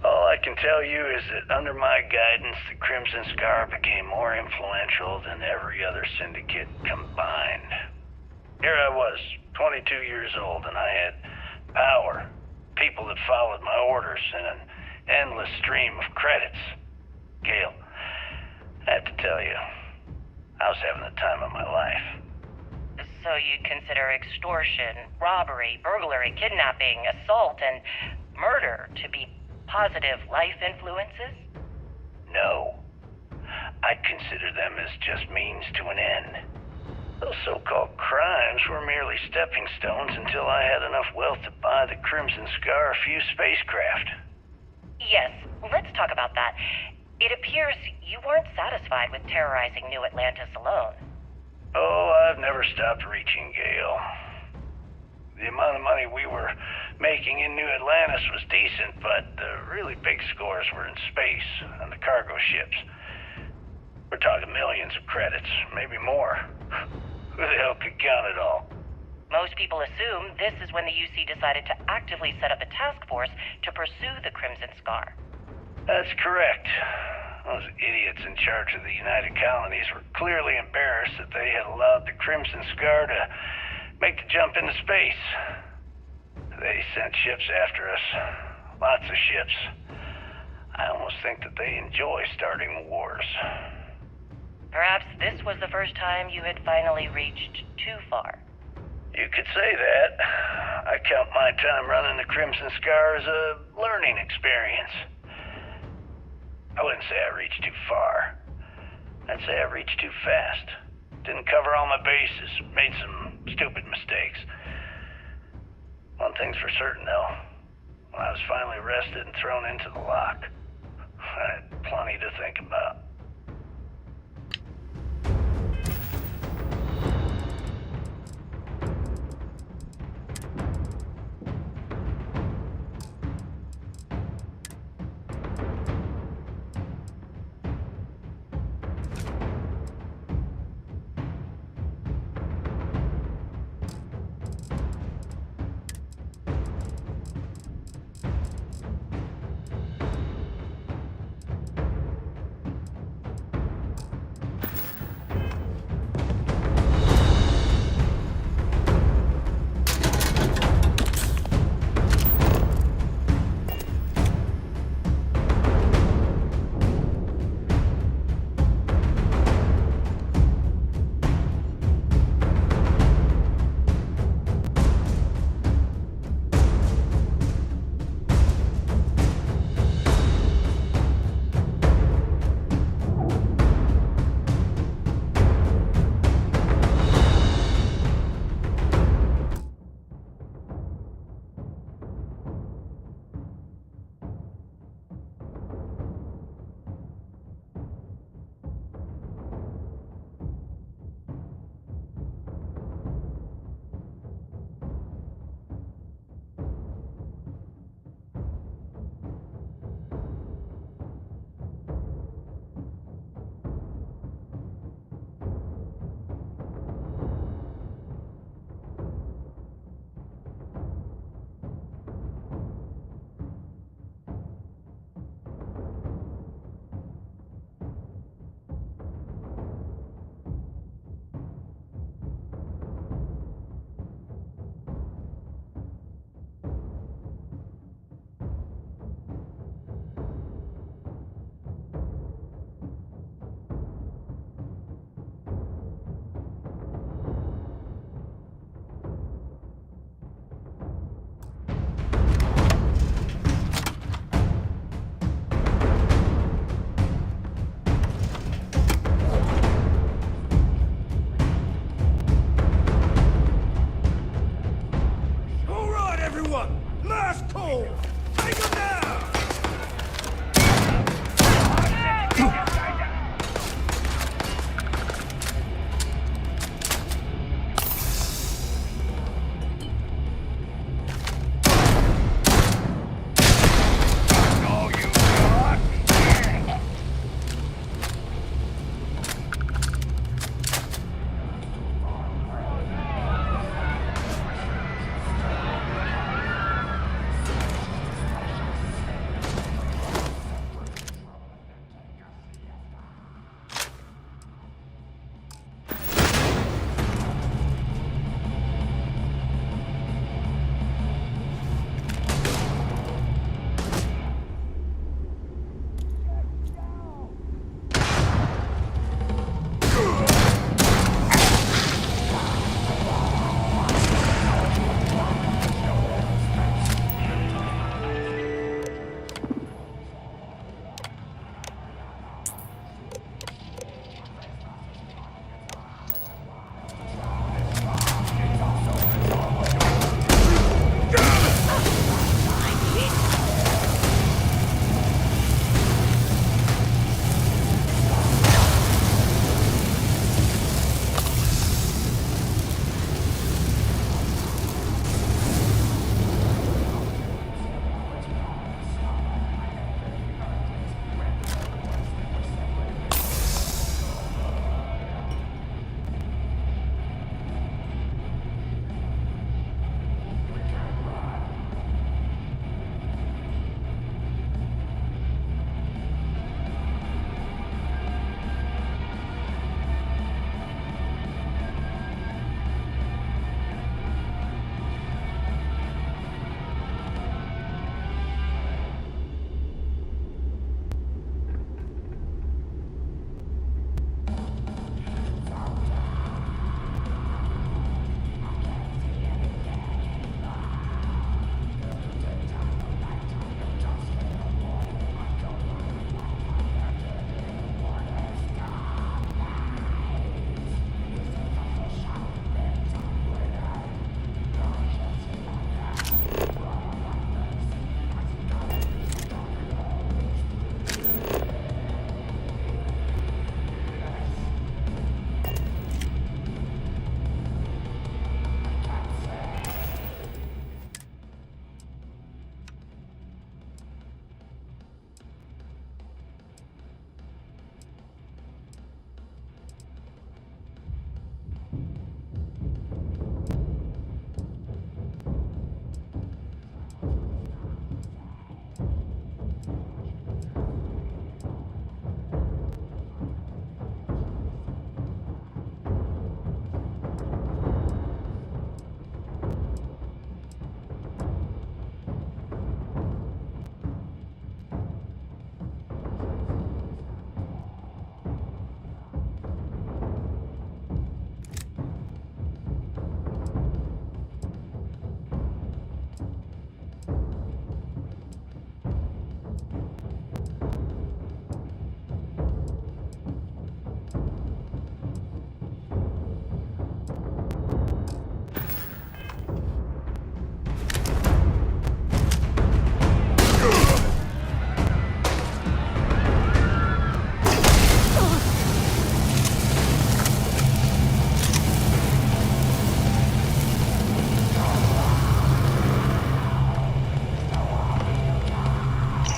Speaker 14: All I can tell you is that under my guidance, the Crimson Scar became more influential than every other syndicate combined. Here I was, 22 years old, and I had power. People that followed my orders and an endless stream of credits. Gale, I have to tell you, I was having the time of my life.
Speaker 17: So you'd consider extortion, robbery, burglary, kidnapping, assault, and murder to be positive life influences?
Speaker 14: No. I'd consider them as just means to an end. Those so-called crimes were merely stepping stones until I had enough wealth to buy the Crimson Scar a few spacecraft.
Speaker 17: Yes, let's talk about that. It appears you weren't satisfied with terrorizing New Atlantis alone.
Speaker 14: Oh, I've never stopped reaching, Gale. The amount of money we were making in New Atlantis was decent, but the really big scores were in space and the cargo ships. We're talking millions of credits, maybe more. Who the hell could count it all?
Speaker 17: Most people assume this is when the UC decided to actively set up a task force to pursue the Crimson Scar.
Speaker 14: That's correct. Those idiots in charge of the United Colonies were clearly embarrassed that they had allowed the Crimson Scar to make the jump into space. They sent ships after us. Lots of ships. I almost think that they enjoy starting wars.
Speaker 17: Perhaps this was the first time you had finally reached too far.
Speaker 14: You could say that. I count my time running the Crimson Scar as a learning experience. I wouldn't say I reached too far. I'd say I reached too fast. Didn't cover all my bases. Made some stupid mistakes. One thing's for certain, though. When I was finally arrested and thrown into the lock, I had plenty to think about.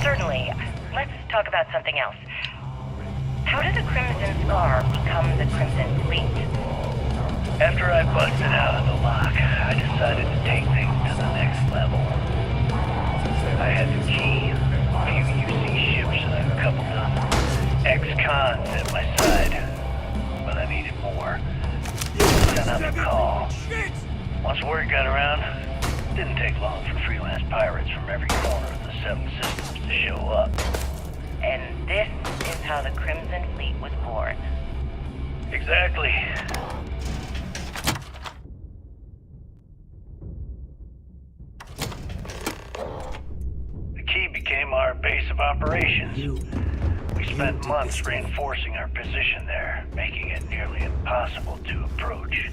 Speaker 17: Certainly. Let's talk about something else. How did the Crimson Scar become the Crimson Fleet?
Speaker 14: After I busted out of the lock, I decided to take things to the next level. I had the key, a few UC ships, and a couple of ex-cons at my side. But I needed more. Sent out a call. Once word got around, it didn't take long for freelance pirates from every corner of the 7 systems to show up.
Speaker 17: And this is how the Crimson Fleet was born.
Speaker 14: Exactly. The key became our base of operations. We spent months reinforcing our position there, making it nearly impossible to approach.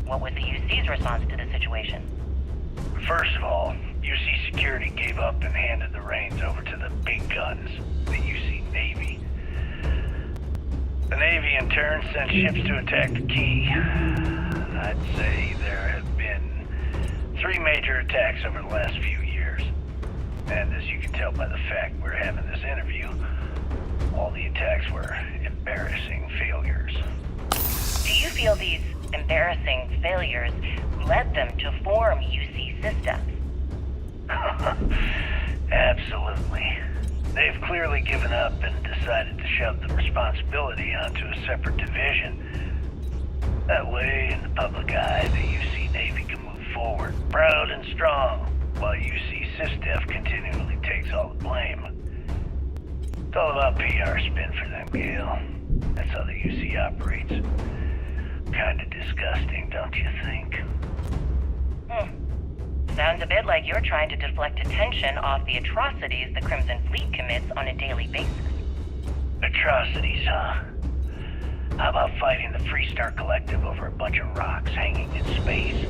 Speaker 17: What was the UC's response to the situation?
Speaker 14: First of all, UC Security gave up and handed the reins over to the big guns, the UC Navy. The Navy in turn sent ships to attack the key. I'd say there have been 3 major attacks over the last few years. And as you can tell by the fact we're having this interview, all the attacks were embarrassing failures.
Speaker 17: Do you feel these embarrassing failures led them to form UC systems?
Speaker 14: Absolutely. They've clearly given up and decided to shove the responsibility onto a separate division. That way, in the public eye, the UC Navy can move forward, proud and strong, while UC SysDef continually takes all the blame. It's all about PR spin for them, Gale. That's how the UC operates. Kinda disgusting, don't you think?
Speaker 17: Sounds a bit like you're trying to deflect attention off the atrocities the Crimson Fleet commits on a daily basis.
Speaker 14: Atrocities, huh? How about fighting the Freestar Collective over a bunch of rocks hanging in space?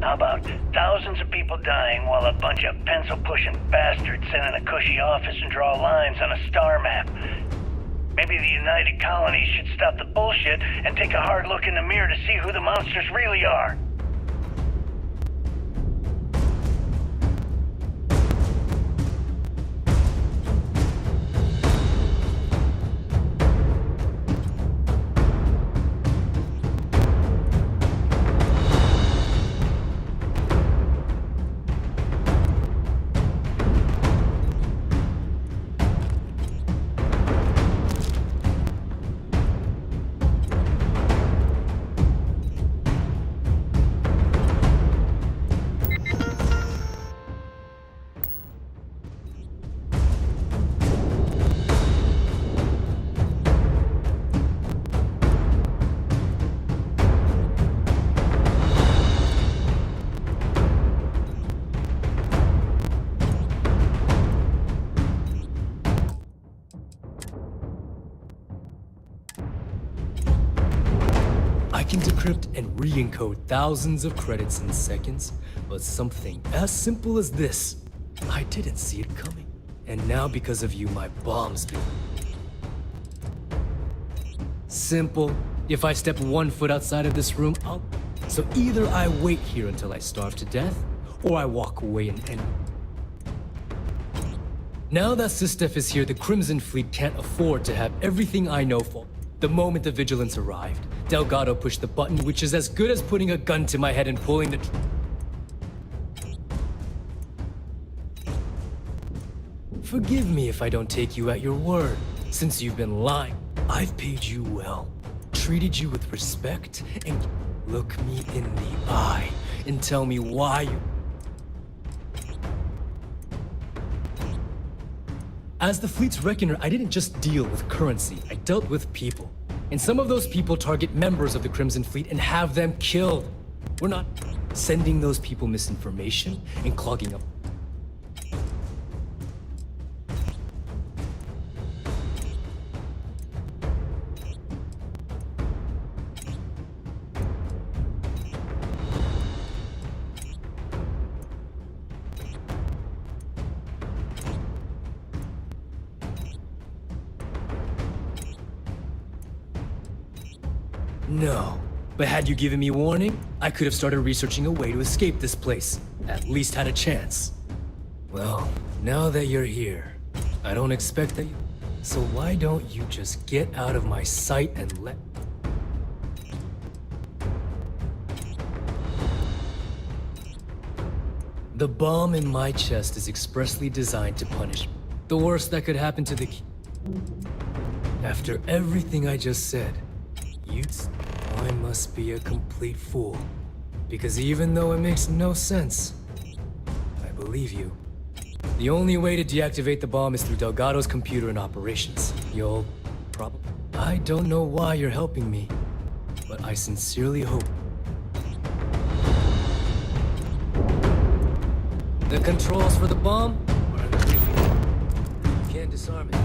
Speaker 14: How about thousands of people dying while a bunch of pencil-pushing bastards sit in a cushy office and draw lines on a star map? Maybe the United Colonies should stop the bullshit and take a hard look in the mirror to see who the monsters really are.
Speaker 16: I can decrypt and re-encode thousands of credits in seconds, but something as simple as this, I didn't see it coming. And now because of you, my bomb's been... Simple. If I step 1 foot outside of this room, I'll... So either I wait here until I starve to death, or I walk away and end... Now that SysDef is here, the Crimson Fleet can't afford to have everything I know fall. The moment the Vigilance arrived, Delgado pushed the button, which is as good as putting a gun to my head and pulling the... Forgive me if I don't take you at your word, since you've been lying. I've paid you well, treated you with respect, and look me in the eye and tell me why you... As the fleet's reckoner, I didn't just deal with currency, I dealt with people. And some of those people target members of the Crimson Fleet and have them killed. We're not sending those people misinformation and clogging up. No, but had you given me warning, I could have started researching a way to escape this place. At least had a chance. Well, now that you're here, I don't expect that. So why don't you just get out of my sight and let... The bomb in my chest is expressly designed to punish me. The worst that could happen to the... After everything I just said, I must be a complete fool. Because even though it makes no sense, I believe you. The only way to deactivate the bomb is through Delgado's computer and operations. You'll probably... I don't know why you're helping me, but I sincerely hope. The controls for the bomb are in the briefing room. You can't disarm it.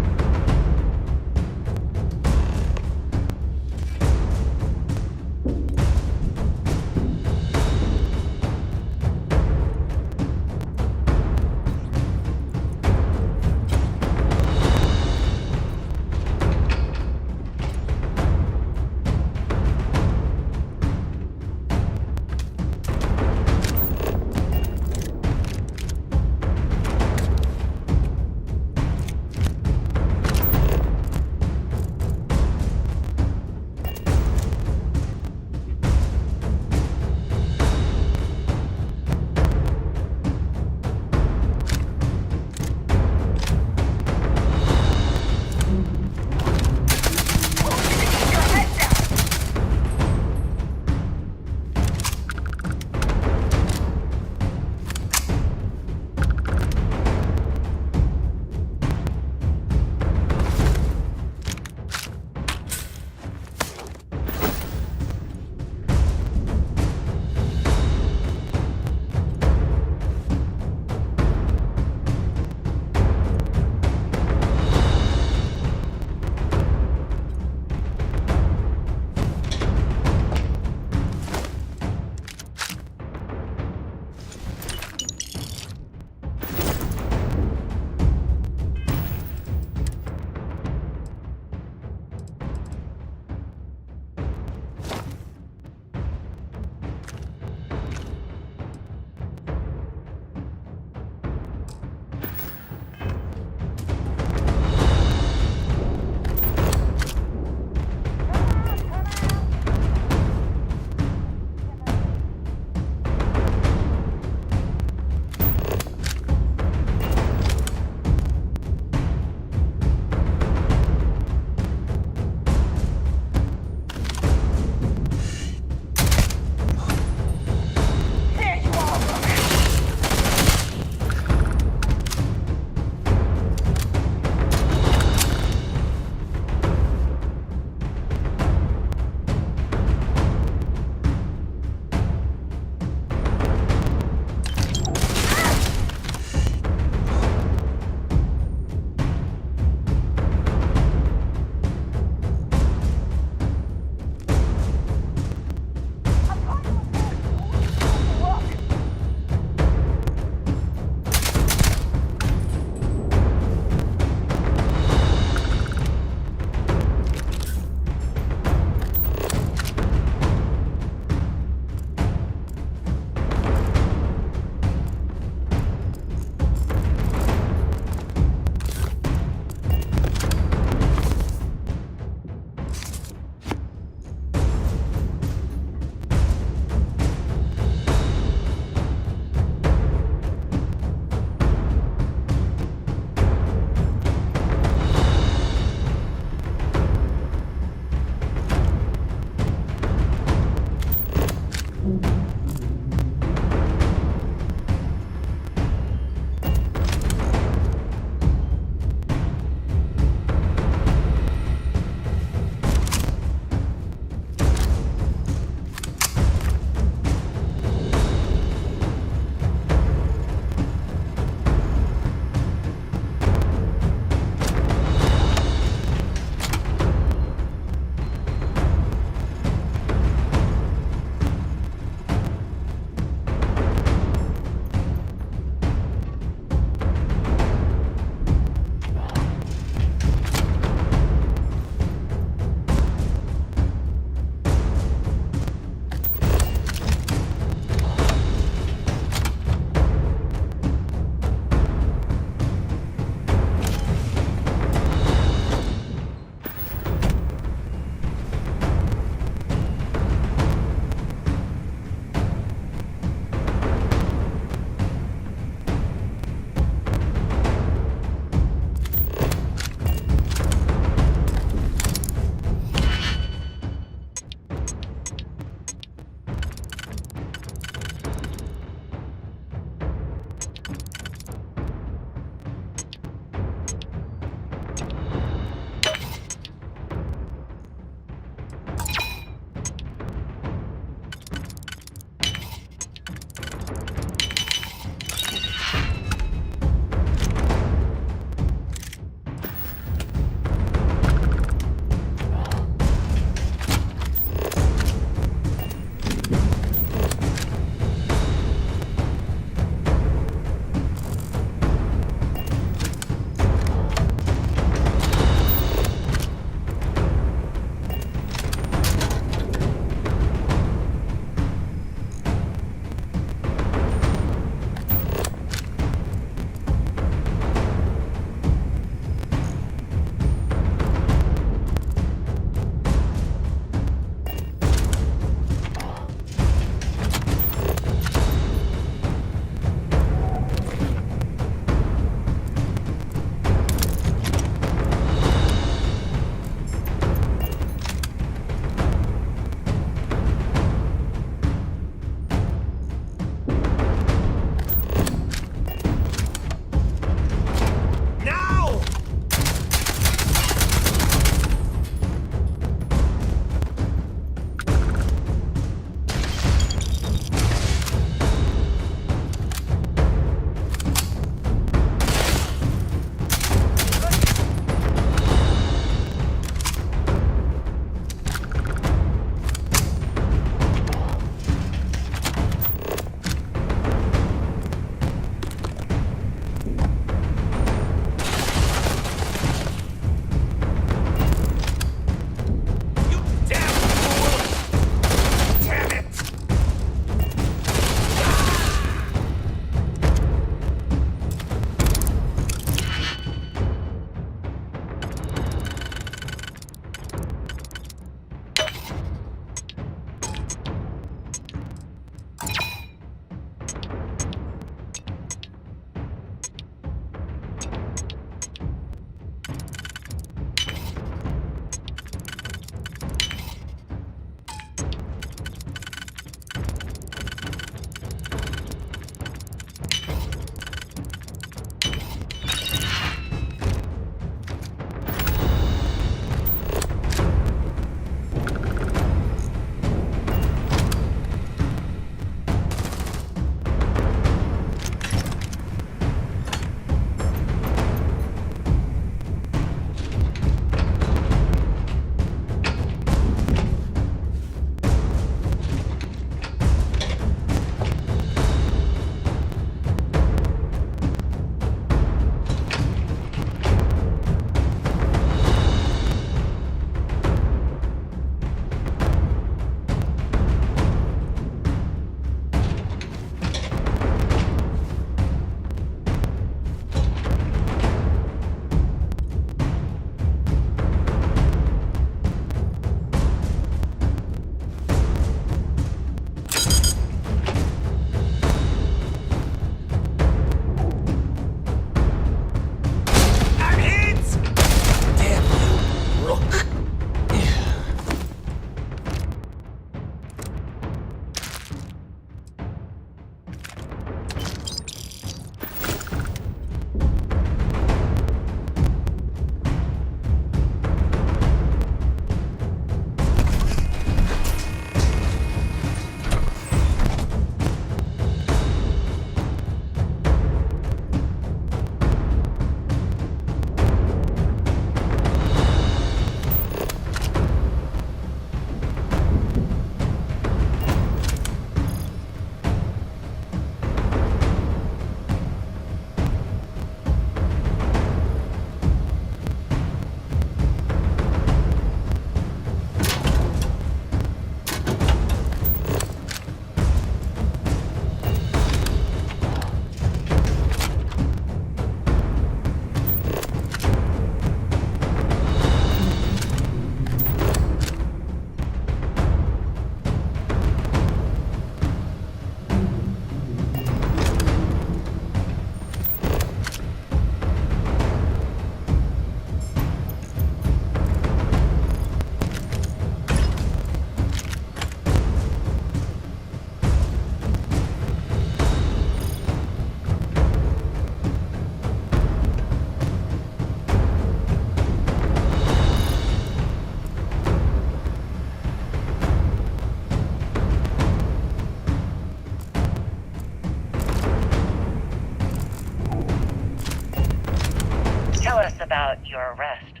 Speaker 17: your arrest.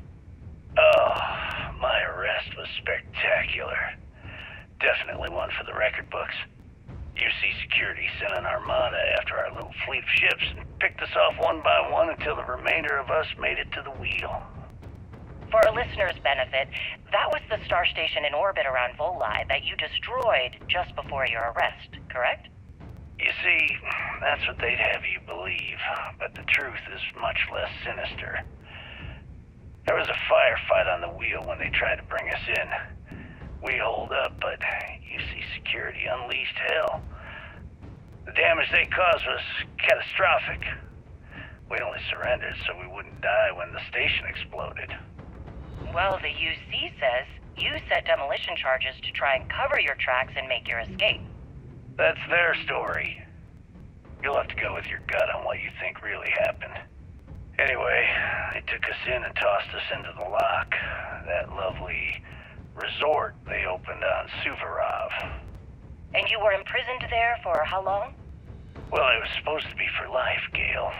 Speaker 14: Oh, my arrest was spectacular. Definitely one for the record books. UC Security sent an armada after our little fleet of ships and picked us off one by one until the remainder of us made it to the wheel.
Speaker 17: For our listeners' benefit, that was the star station in orbit around Voli that you destroyed just before your arrest, correct?
Speaker 14: You see, that's what they'd have you believe, but the truth is much less sinister. There was a firefight on the wheel when they tried to bring us in. We holed up, but UC Security unleashed hell. The damage they caused was catastrophic. We only surrendered so we wouldn't die when the station exploded.
Speaker 17: Well, the UC says you set demolition charges to try and cover your tracks and make your escape.
Speaker 14: That's their story. You'll have to go with your gut on what you think really happened. Anyway, they took us in and tossed us into the lock. That lovely resort they opened on Suvorov.
Speaker 17: And you were imprisoned there for how long?
Speaker 14: Well, it was supposed to be for life, Gale.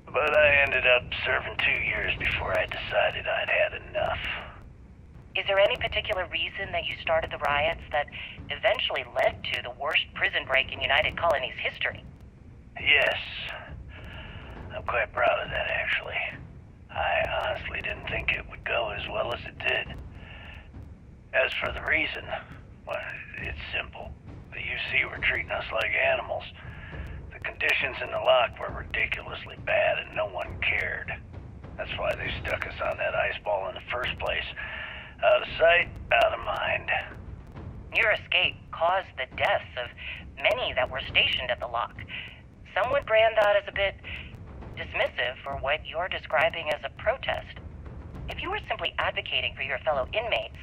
Speaker 14: But I ended up serving 2 years before I decided I'd had enough.
Speaker 17: Is there any particular reason that you started the riots that eventually led to the worst prison break in United Colonies history?
Speaker 14: Yes. I'm quite proud of that, actually. I honestly didn't think it would go as well as it did. As for the reason, well, it's simple. The UC were treating us like animals. The conditions in the lock were ridiculously bad and no one cared. That's why they stuck us on that ice ball in the first place. Out of sight, out of mind.
Speaker 17: Your escape caused the deaths of many that were stationed at the lock. Some would brand that as a bit dismissive for what you're describing as a protest. If you were simply advocating for your fellow inmates,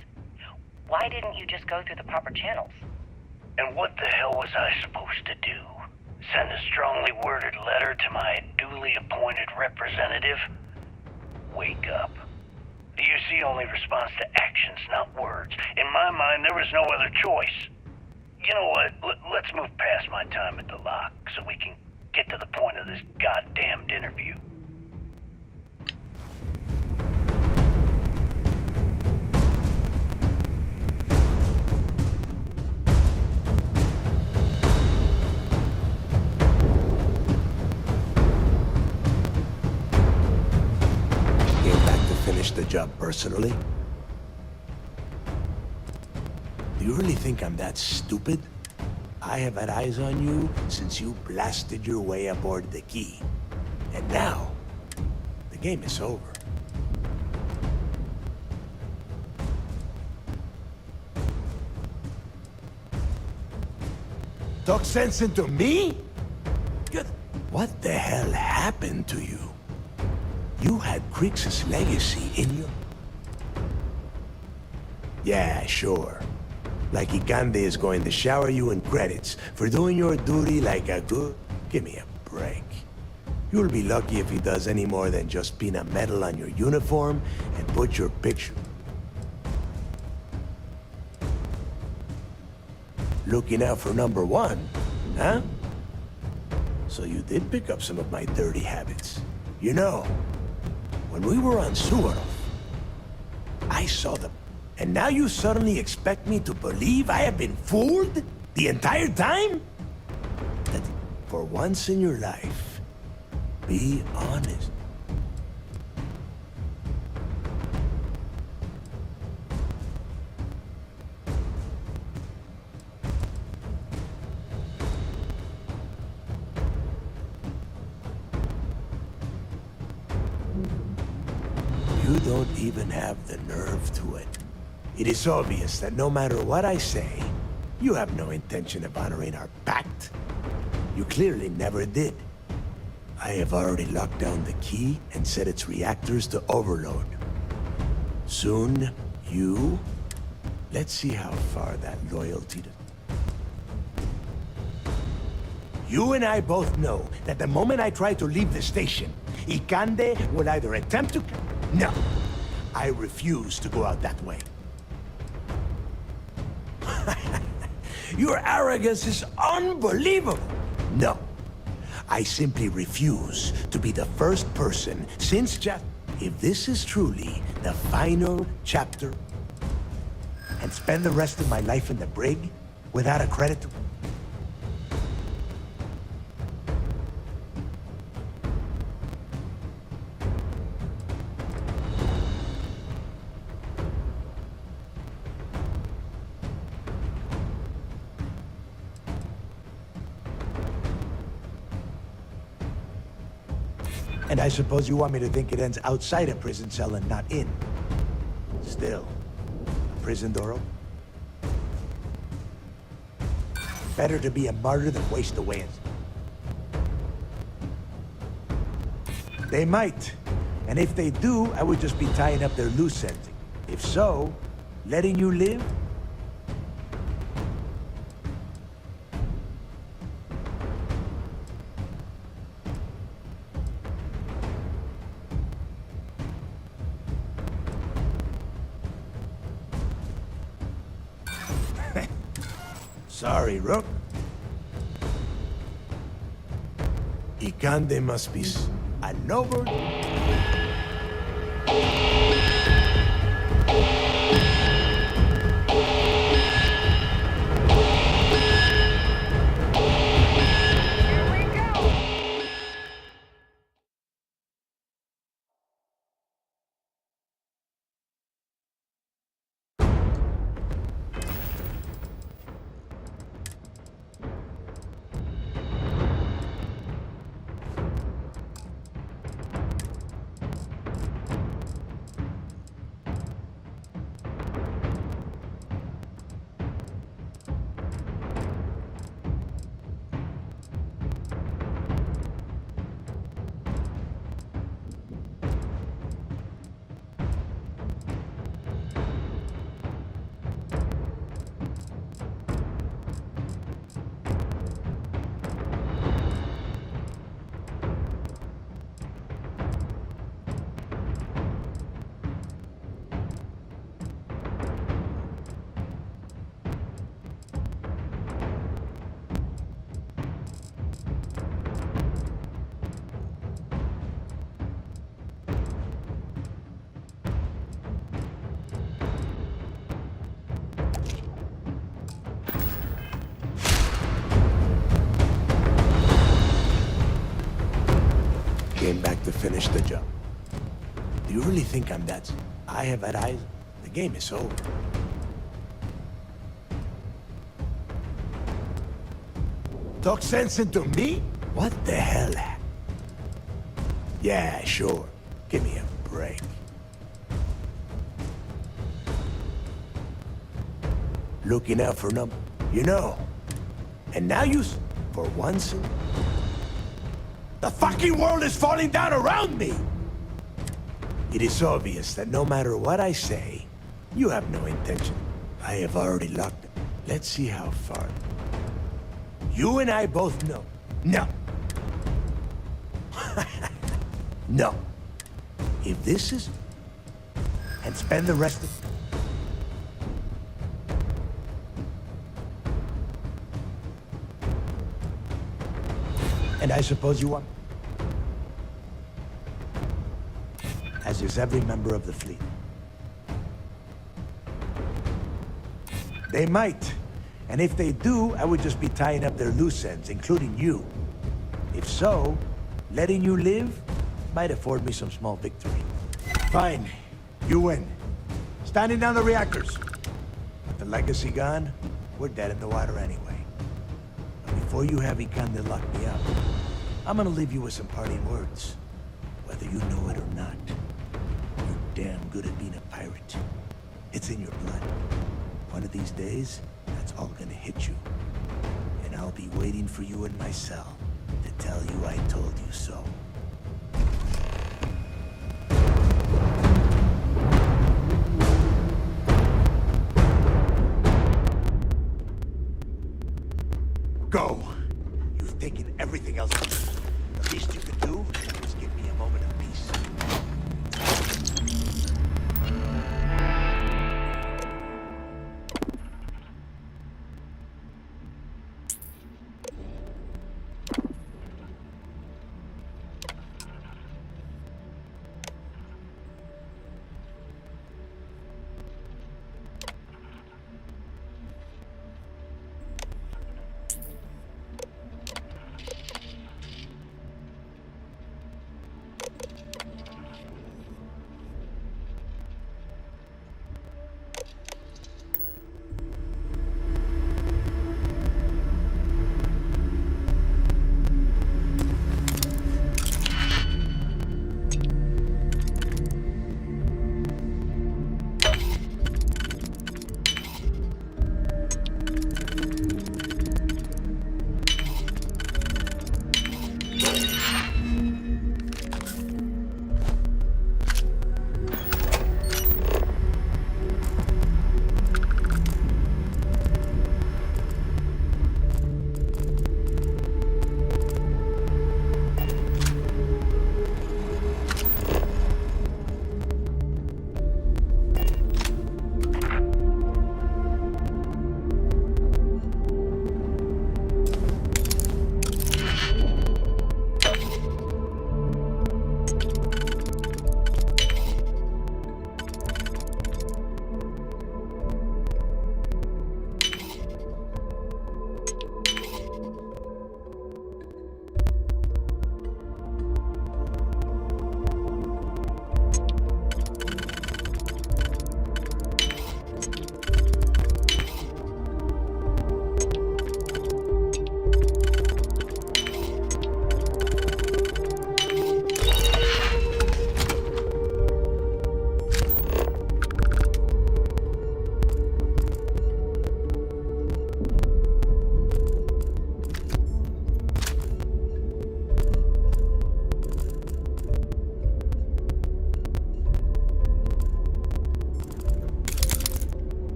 Speaker 17: why didn't you just go through the proper channels?
Speaker 14: And what the hell was I supposed to do? Send a strongly worded letter to my duly appointed representative? Wake up. The UC only responds to actions, not words. In my mind, there was no other choice. You know what? Let's move past my time at the lock so we can get to the point of this goddamned interview.
Speaker 5: Finish the job personally? Do you really think I'm that stupid? I have had eyes on you since you blasted your way aboard the Key. And now, the game is over. Talk sense into me? Good. What the hell happened to you? You had Crix's legacy in you? Yeah, sure. Like Ikande is going to shower you in credits for doing your duty like a good... Give me a break. You'll be lucky if he does any more than just pin a medal on your uniform and put your picture... Looking out for number one, huh? So you did pick up some of my dirty habits. You know... When we were on Suvorov, I saw them. And now you suddenly expect me to believe I have been fooled the entire time? That for once in your life, be honest. You don't even have the nerve to it. It is obvious that no matter what I say, you have no intention of honoring our pact. You clearly never did. I have already locked down the Key and set its reactors to overload. Soon, you... Let's see how far that loyalty to... You and I both know that the moment I try to leave the station, Ikande will either attempt to... No, I refuse to go out that way. Your arrogance is unbelievable. No, I simply refuse to be the first person since if this is truly the final chapter, and spend the rest of my life in the brig without a credit to... And I suppose you want me to think it ends outside a prison cell and not in. Still, a prison door open. Better to be a martyr than waste away. They might. And if they do, I would just be tying up their loose ends. If so, letting you live? Sorry, Rook. Ikande must be a noble. Came back to finish the job. Do you really think I'm that? I have had eyes? The game is over. Talk sense into me? What the hell? Yeah, sure. Give me a break. Looking out for number, you know. And now for once, the fucking world is falling down around me! It is obvious that no matter what I say, you have no intention. I have already locked it. Let's see how far. You and I both know. No. No. If this is... and spend the rest of... And I suppose you want... As is every member of the fleet. They might. And if they do, I would just be tying up their loose ends, including you. If so, letting you live might afford me some small victory. Fine. You win. Standing down the reactors. With the legacy gone, we're dead in the water anyway. But before you have Ikande lock me up, I'm gonna leave you with some parting words. Whether you know it or not, you're damn good at being a pirate. It's in your blood. One of these days, that's all gonna hit you. And I'll be waiting for you in my cell to tell you I told you so. Go! You've taken everything else. The least you can do is give me a moment of peace.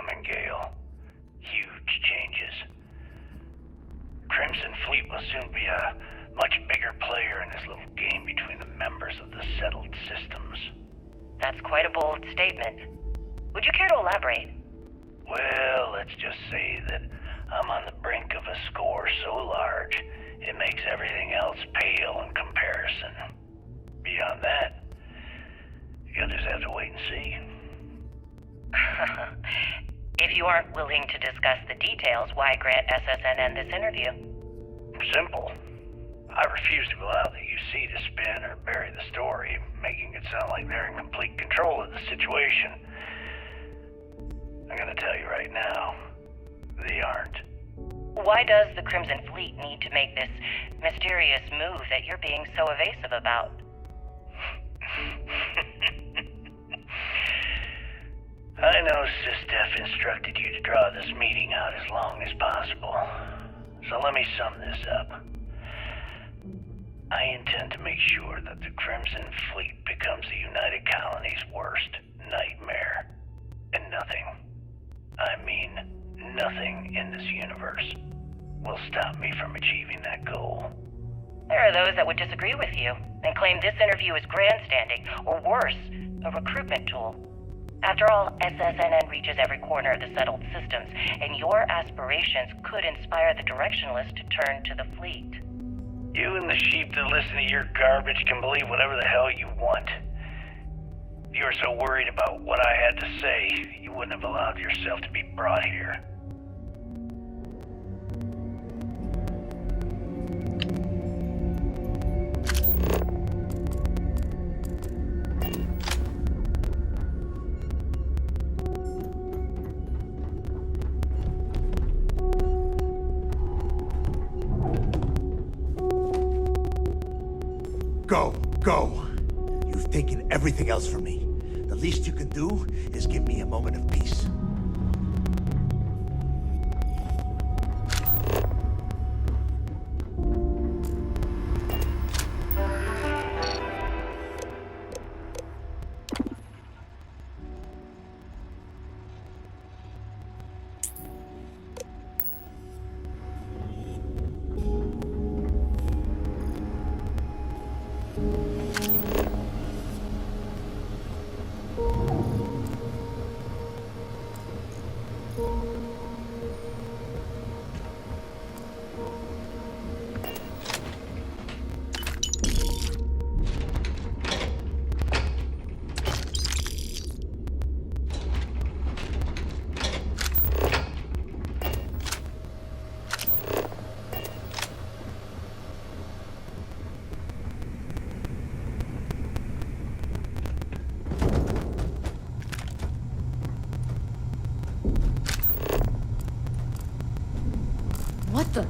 Speaker 14: coming, Gale. Huge changes. Crimson Fleet will soon be a much bigger player in this little game between the members of the settled systems.
Speaker 17: That's quite a bold statement. Would you care to elaborate?
Speaker 14: Well, let's just say that I'm on the brink of a score so large, it makes everything else pale in comparison. Beyond that, you'll just have to wait and see.
Speaker 17: If you aren't willing to discuss the details, why grant SSNN this interview?
Speaker 14: Simple. I refuse to allow the UC to spin or bury the story, making it sound like they're in complete control of the situation. I'm gonna tell you right now, they aren't.
Speaker 17: Why does the Crimson Fleet need to make this mysterious move that you're being so evasive about?
Speaker 14: I know SysDef instructed you to draw this meeting out as long as possible. So let me sum this up. I intend to make sure that the Crimson Fleet becomes the United Colony's worst nightmare. And nothing, I mean nothing in this universe, will stop me from achieving that goal.
Speaker 17: There are those that would disagree with you and claim this interview is grandstanding, or worse, a recruitment tool. After all, SSNN reaches every corner of the settled systems, and your aspirations could inspire the directionalists to turn to the fleet.
Speaker 14: You and the sheep that listen to your garbage can believe whatever the hell you want. If you were so worried about what I had to say, you wouldn't have allowed yourself to be brought here.
Speaker 5: Go. You've taken everything else from me. The least you can do is give me a moment of peace.
Speaker 10: What the?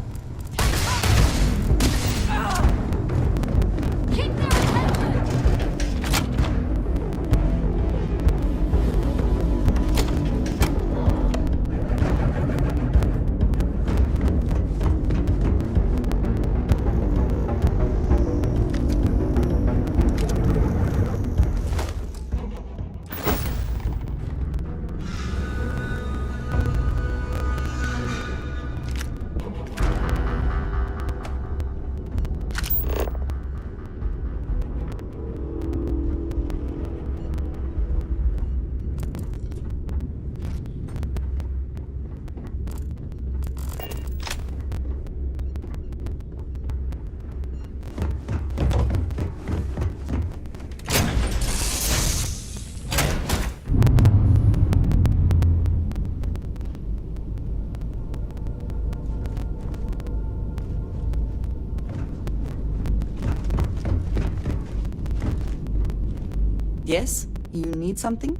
Speaker 2: Yes? You need something?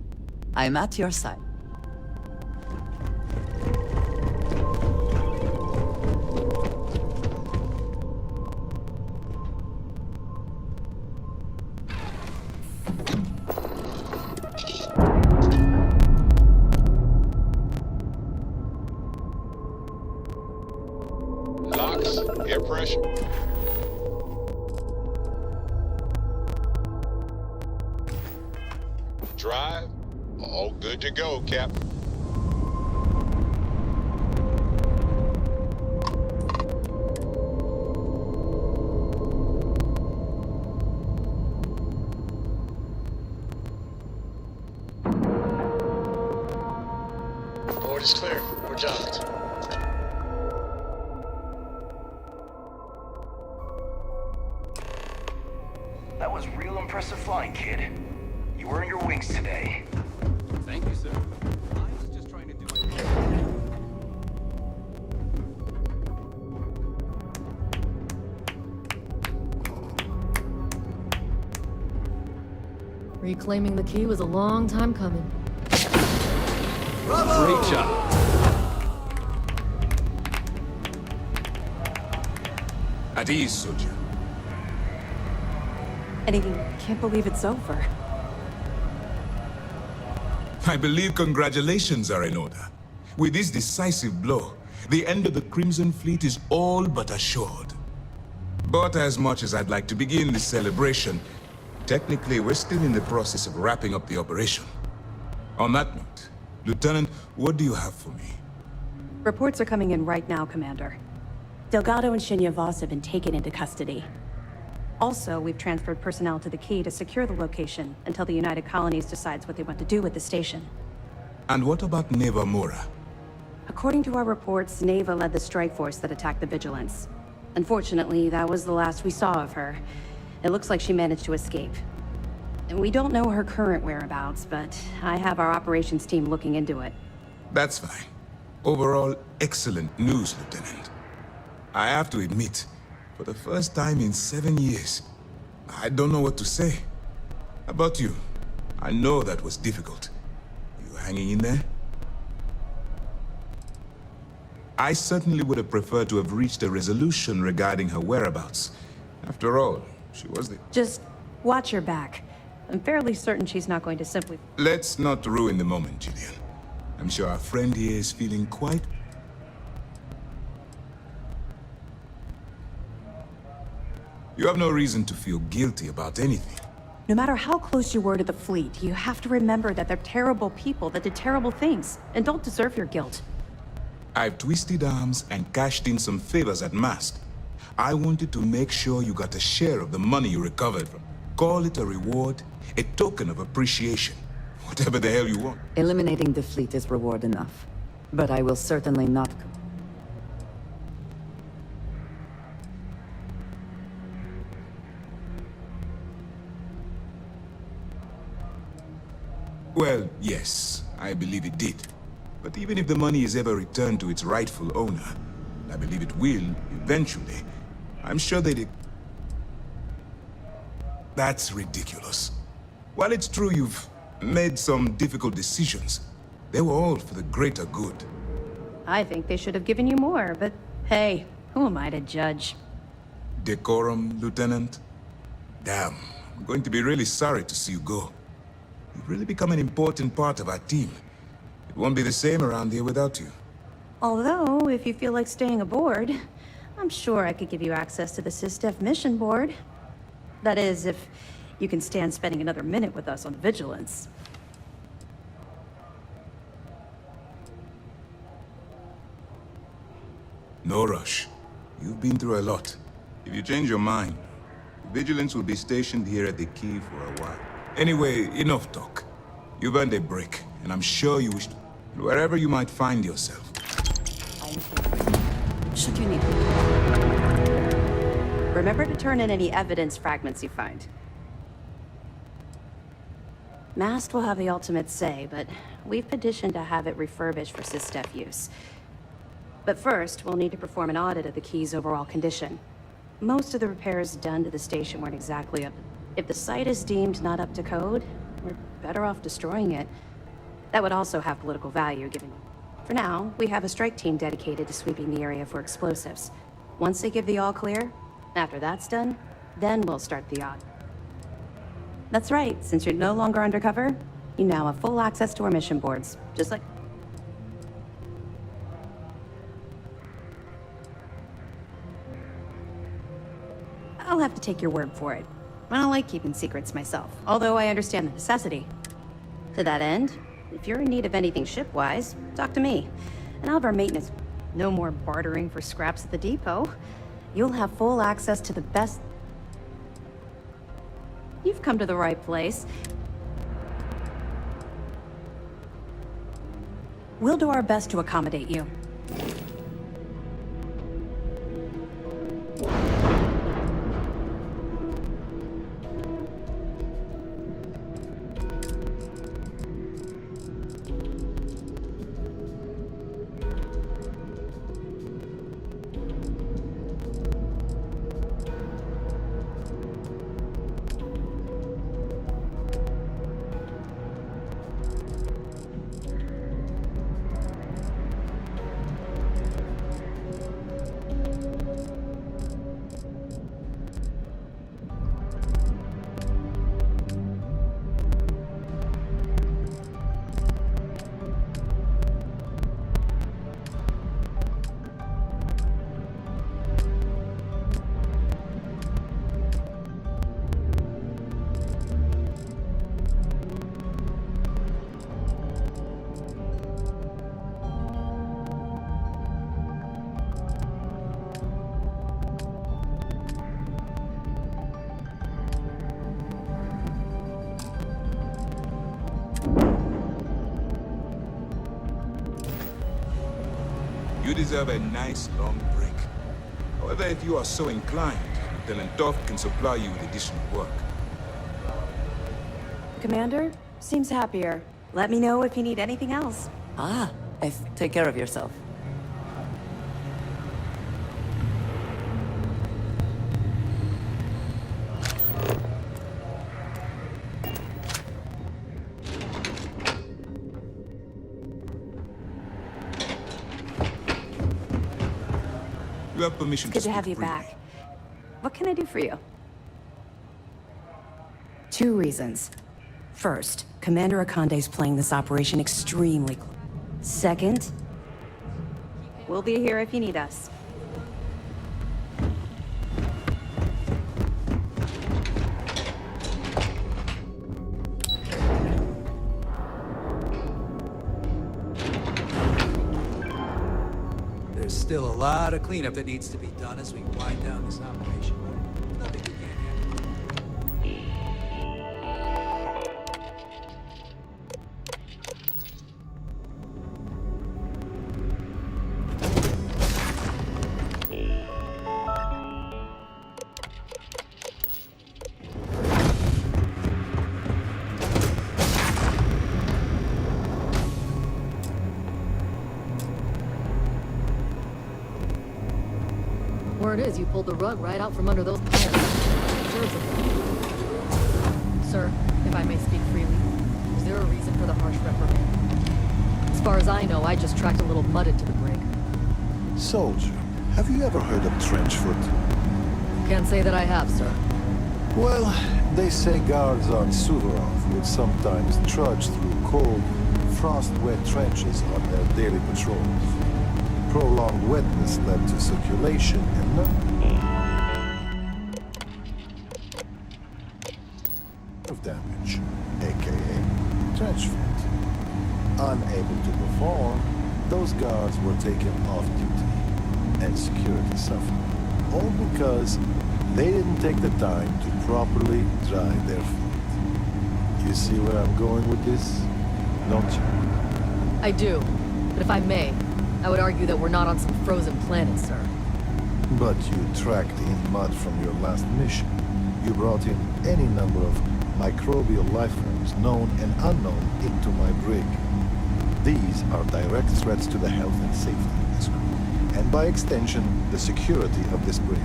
Speaker 2: I'm at your side.
Speaker 1: Locks, air pressure. Drive, all good to go, Captain.
Speaker 18: Port is clear. We're docked.
Speaker 8: That was real impressive flying, kid. You earned your wings today.
Speaker 11: Thank you, sir. I was just trying to do my job.
Speaker 10: Reclaiming the key was a long time coming.
Speaker 11: Great job. At ease, soldier.
Speaker 12: And I can't believe it's over.
Speaker 11: I believe congratulations are in order. With this decisive blow, the end of the Crimson Fleet is all but assured. But as much as I'd like to begin this celebration, technically we're still in the process of wrapping up the operation. On that note, Lieutenant, what do you have for me?
Speaker 12: Reports are coming in right now, Commander. Delgado and Shinya Voss have been taken into custody. Also, we've transferred personnel to the Key to secure the location until the United Colonies decides what they want to do with the station.
Speaker 11: And what about Neva Mora?
Speaker 12: According to our reports, Neva led the strike force that attacked the Vigilance. Unfortunately, that was the last we saw of her. It looks like she managed to escape. And we don't know her current whereabouts, but I have our operations team looking into it.
Speaker 11: That's fine. Overall, excellent news, Lieutenant. I have to admit, for the first time in 7 years, I don't know what to say. How about you? I know that was difficult. You hanging in there? I certainly would have preferred to have reached a resolution regarding her whereabouts. After all, she was the...
Speaker 12: Just watch your back. I'm fairly certain she's not going to simply...
Speaker 11: Let's not ruin the moment, Gillian. I'm sure our friend here is feeling quite... You have no reason to feel guilty about anything.
Speaker 12: No matter how close you were to the fleet, you have to remember that they're terrible people that did terrible things, and don't deserve your guilt.
Speaker 11: I've twisted arms and cashed in some favors at Mast. I wanted to make sure you got a share of the money you recovered from. Call it a reward, a token of appreciation. Whatever the hell you want.
Speaker 2: Eliminating the fleet is reward enough. But I will certainly not...
Speaker 11: Well, yes, I believe it did. But even if the money is ever returned to its rightful owner, I believe it will, eventually, I'm sure they'd... That's ridiculous. While it's true you've made some difficult decisions, they were all for the greater good.
Speaker 12: I think they should have given you more, but hey, who am I to judge?
Speaker 11: Decorum, Lieutenant? Damn, I'm going to be really sorry to see you go. You've really become an important part of our team. It won't be the same around here without you.
Speaker 12: Although, if you feel like staying aboard, I'm sure I could give you access to the SysDef mission board. That is, if you can stand spending another minute with us on Vigilance.
Speaker 11: No rush. You've been through a lot. If you change your mind, Vigilance will be stationed here at the Key for a while. Anyway, enough talk. You've earned a break, and I'm sure you wish to... Wherever you might find yourself.
Speaker 2: I'm here. Should you need me.
Speaker 12: Remember to turn in any evidence fragments you find. Mast will have the ultimate say, but we've petitioned to have it refurbished for SysDef use. But first, we'll need to perform an audit of the Key's overall condition. Most of the repairs done to the station weren't exactly up. If the site is deemed not up to code, we're better off destroying it. That would also have political value, given... For now, we have a strike team dedicated to sweeping the area for explosives. Once they give the all clear, after that's done, then we'll start the audit. That's right, since you're no longer undercover, you now have full access to our mission boards, just like... I'll have to take your word for it. I don't like keeping secrets myself, although I understand the necessity. To that end, if you're in need of anything ship-wise, talk to me. And I'll have our maintenance... No more bartering for scraps at the depot. You'll have full access to the best... You've come to the right place. We'll do our best to accommodate you.
Speaker 11: You deserve a nice long break. However, if you are so inclined, Lieutenant Toft can supply you with additional work.
Speaker 12: Commander, seems happier. Let me know if you need anything else.
Speaker 2: Ah, take care of yourself.
Speaker 11: You have permission
Speaker 12: Good to have
Speaker 11: speak
Speaker 12: you
Speaker 11: freely.
Speaker 12: back. What can I do for you? 2 reasons. First, Commander Akande's playing this operation extremely close. Second, we'll be here if you need us.
Speaker 9: There's still a lot of cleanup that needs to be done as we wind down this operation. Nothing we can't handle.
Speaker 10: Word is you pulled the rug right out from under those pants. Deserves it. Sir, if I may speak freely, is there a reason for the harsh reprimand? As far as I know, I just tracked a little mud into the brig.
Speaker 5: Soldier, have you ever heard of trenchfoot?
Speaker 10: Can't say that I have, sir.
Speaker 5: Well, they say guards on Suvorov would sometimes trudge through cold, frost-wet trenches on their daily patrols. Prolonged wetness led to circulation and of damage, aka trenchfoot. Unable to perform, those guards were taken off duty, and security suffered. All because they didn't take the time to properly dry their feet. You see where I'm going with this, don't you?
Speaker 10: I do, but if I may, I would argue that we're not on some frozen planet, sir.
Speaker 5: But you tracked in mud from your last mission. You brought in any number of microbial life forms, known and unknown, into my brig. These are direct threats to the health and safety of this crew, and by extension, the security of this brig.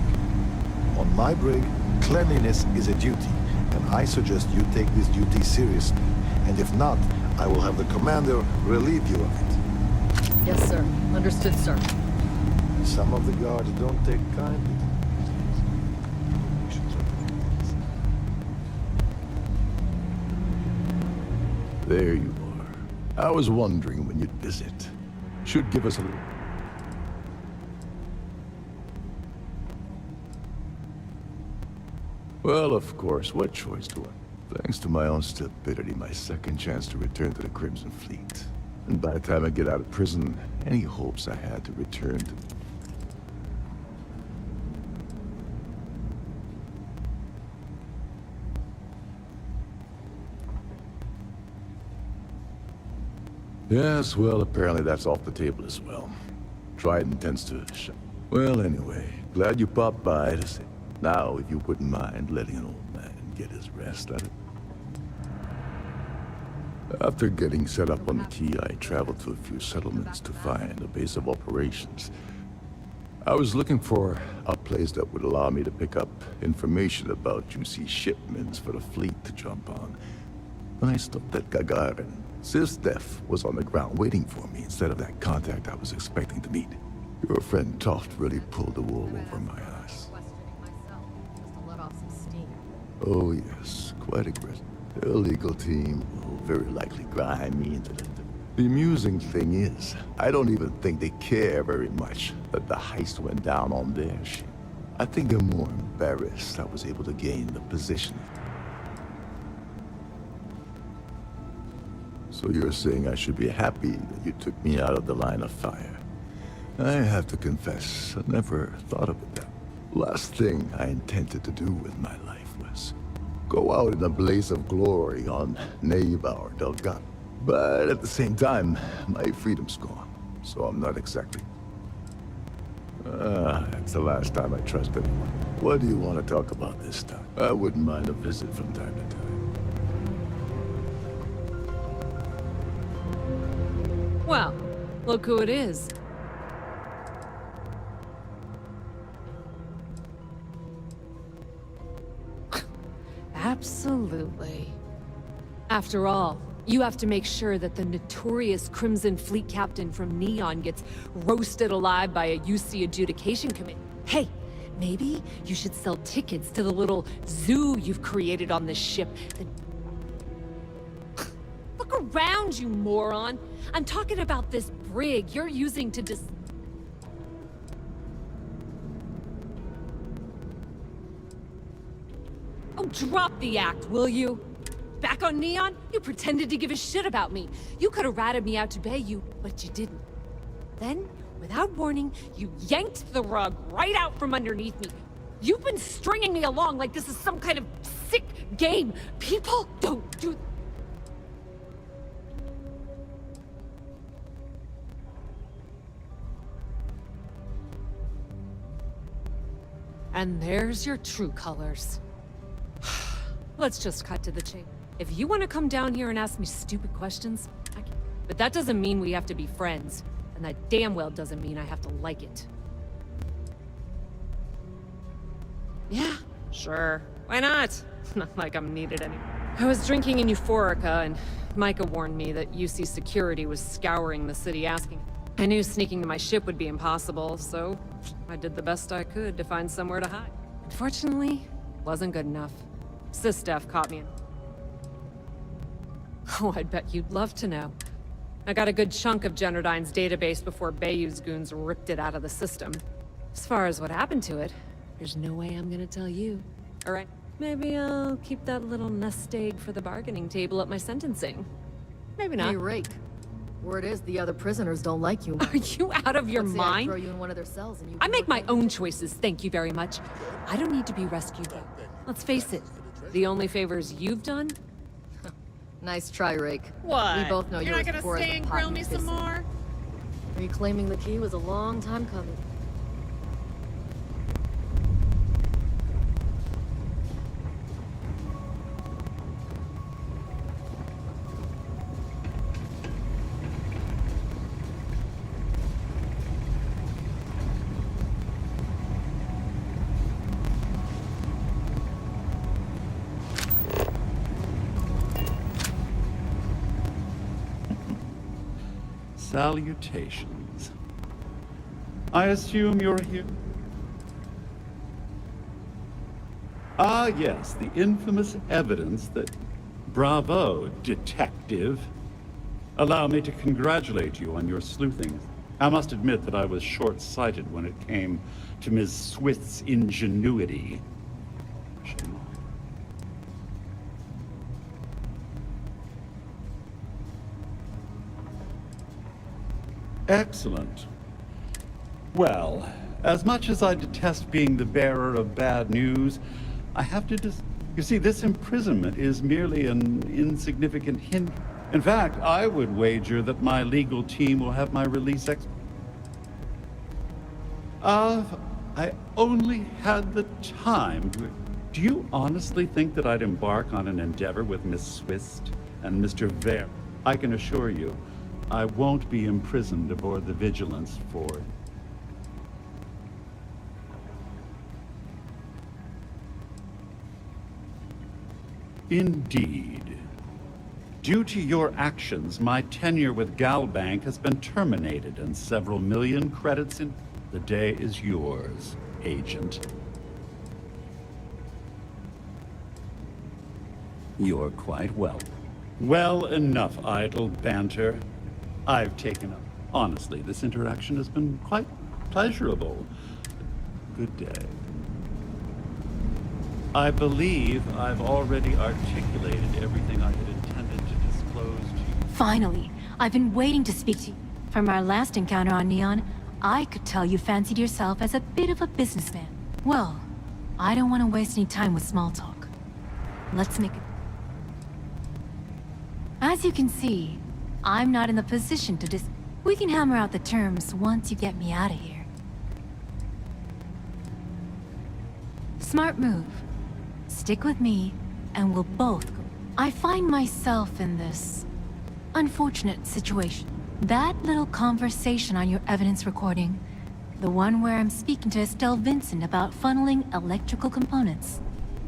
Speaker 5: On my brig, cleanliness is a duty, and I suggest you take this duty seriously. And if not, I will have the commander relieve you of it.
Speaker 10: Yes, sir. Understood, sir.
Speaker 5: Some of the guards don't take kindly.
Speaker 18: There you are. I was wondering when you'd visit. Should give us a little... Well, of course, what choice do I? Thanks to my own stupidity, my second chance to return to the Crimson Fleet. And by the time I get out of prison, any hopes I had to return to... Yes, well, apparently that's off the table as well. Trident intends to Well, anyway, glad you popped by to say. Now, if you wouldn't mind letting an old man get his rest, After getting set up on the key, I traveled to a few settlements to find a base of operations. I was looking for a place that would allow me to pick up information about juicy shipments for the fleet to jump on. When I stopped at Gagarin, Steph was on the ground waiting for me instead of that contact I was expecting to meet. Your friend Toft really pulled the wool over my eyes. Oh yes, quite aggressive. Their legal team will very likely grind me into the... The amusing thing is, I don't even think they care very much that the heist went down on their ship. I think they're more embarrassed I was able to gain the position. So you're saying I should be happy that you took me out of the line of fire? I have to confess, I never thought of it that. Last thing I intended to do with my life was go out in a blaze of glory on Neva or Delgado. But at the same time, my freedom's gone, so I'm not exactly... that's the last time I trust anyone. What do you want to talk about this time? I wouldn't mind a visit from time to time.
Speaker 10: Well, look who it is. Absolutely. After all, you have to make sure that the notorious Crimson Fleet captain from Neon gets roasted alive by a UC adjudication committee. Hey, maybe you should sell tickets to the little zoo you've created on this ship. Look around, you moron! I'm talking about this brig you're using to Oh, drop the act, will you? Back on Neon, you pretended to give a shit about me. You could have ratted me out to Bayou, but you didn't. Then, without warning, you yanked the rug right out from underneath me. You've been stringing me along like this is some kind of sick game. People don't do... And there's your true colors. Let's just cut to the chase. If you want to come down here and ask me stupid questions, I can. But that doesn't mean we have to be friends. And that damn well doesn't mean I have to like it. Yeah, sure. Why not? Not like I'm needed anymore. I was drinking in Euphorica, and Micah warned me that UC security was scouring the city asking. I knew sneaking to my ship would be impossible, so I did the best I could to find somewhere to hide. Unfortunately, wasn't good enough. Steph caught me in... Oh, I'd bet you'd love to know. I got a good chunk of Generdyne's database before Bayou's goons ripped it out of the system. As far as what happened to it, there's no way I'm gonna tell you. Alright, maybe I'll keep that little nest egg for the bargaining table at my sentencing. Maybe not. Hey, Rake. Word is the other prisoners don't like you. Are you out of your Let's say mind? I throw you in one of their cells and you... I make my own choices, thank you very much. I don't need to be rescued. Let's face it, the only favors you've done... Nice try, Rake.
Speaker 13: What?
Speaker 10: We both know
Speaker 13: You're not gonna stay and grill me some more?
Speaker 10: Reclaiming the key was a long time coming.
Speaker 19: Salutations. I assume you're here? Ah, yes, the infamous evidence that... Bravo, detective. Allow me to congratulate you on your sleuthing. I must admit that I was short-sighted when it came to Ms. Swift's ingenuity. Excellent. Well, as much as I detest being the bearer of bad news, I have to You see, this imprisonment is merely an insignificant hint. In fact, I would wager that my legal team will have my release I only had the time to... Do you honestly think that I'd embark on an endeavor with Miss Swist and Mr. Ver? I can assure you, I won't be imprisoned aboard the Vigilance for... Indeed. Due to your actions, my tenure with Galbank has been terminated and several million credits in... The day is yours, Agent. You're quite well. Well enough idle banter. I've taken up. Honestly, this interaction has been quite pleasurable. Good day. I believe I've already articulated everything I had intended to disclose to you.
Speaker 20: Finally, I've been waiting to speak to you. From our last encounter on Neon, I could tell you fancied yourself as a bit of a businessman. Well, I don't want to waste any time with small talk. Let's make it... As you can see, I'm not in the position to We can hammer out the terms once you get me out of here. Smart move. Stick with me, and we'll both go. I find myself in this unfortunate situation. That little conversation on your evidence recording, the one where I'm speaking to Estelle Vincent about funneling electrical components,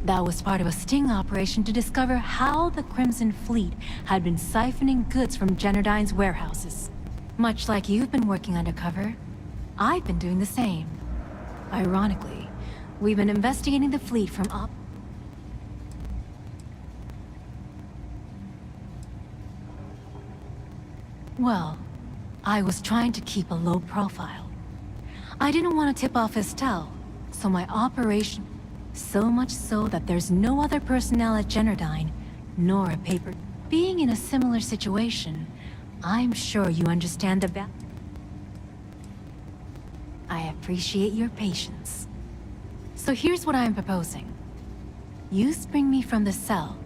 Speaker 20: that was part of a sting operation to discover how the Crimson Fleet had been siphoning goods from Generdyne's warehouses. Much like you've been working undercover, I've been doing the same. Ironically, we've been investigating the fleet from Well, I was trying to keep a low profile. I didn't want to tip off Estelle, so my operation... So much so that there's no other personnel at Generdyne, nor a paper... Being in a similar situation, I'm sure you understand the I appreciate your patience. So here's what I'm proposing. You spring me from the cell,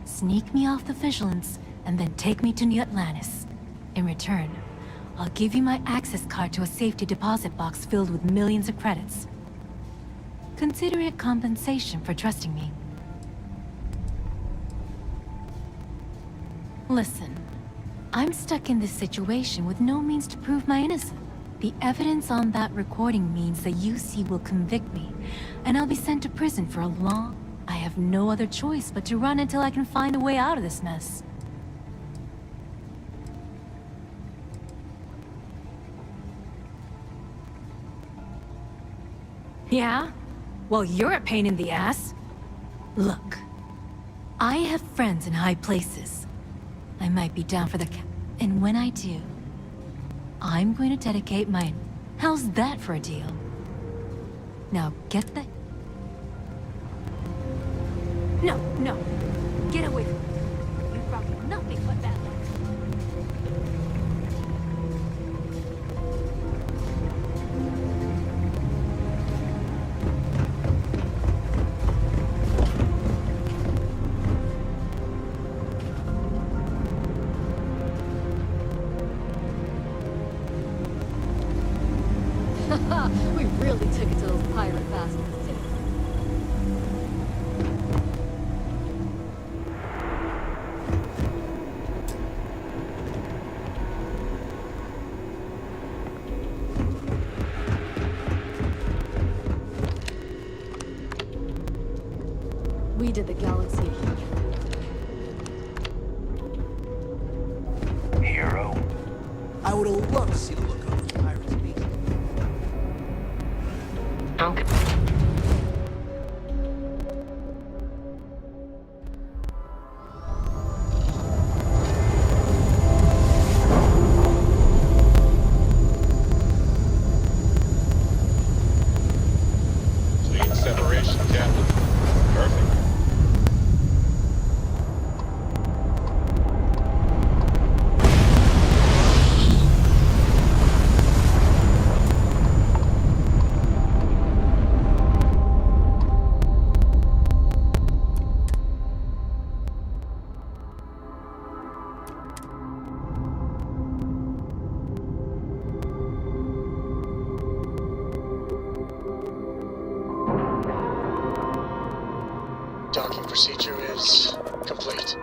Speaker 20: sneak me off the Vigilance, and then take me to New Atlantis. In return, I'll give you my access card to a safety deposit box filled with millions of credits. Consider it compensation for trusting me. Listen, I'm stuck in this situation with no means to prove my innocence. The evidence on that recording means the UC will convict me, and I'll be sent to prison for a long... I have no other choice but to run until I can find a way out of this mess. Yeah? Well, you're a pain in the ass. Look, I have friends in high places. I might be down for the and when I do, I'm going to dedicate my... How's that for a deal? Now get the... No. Get away from me. You brought me nothing but bad luck.
Speaker 10: We really took it to those pirate bastards, didn't we? We did the galaxy a huge
Speaker 14: Hero.
Speaker 9: I would have loved to see the look on those pirates' faces.
Speaker 15: Okay.
Speaker 1: Clean separation, Captain. Perfect.
Speaker 21: procedure is complete.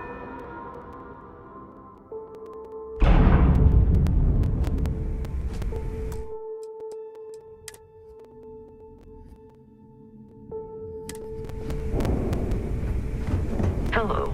Speaker 15: Hello.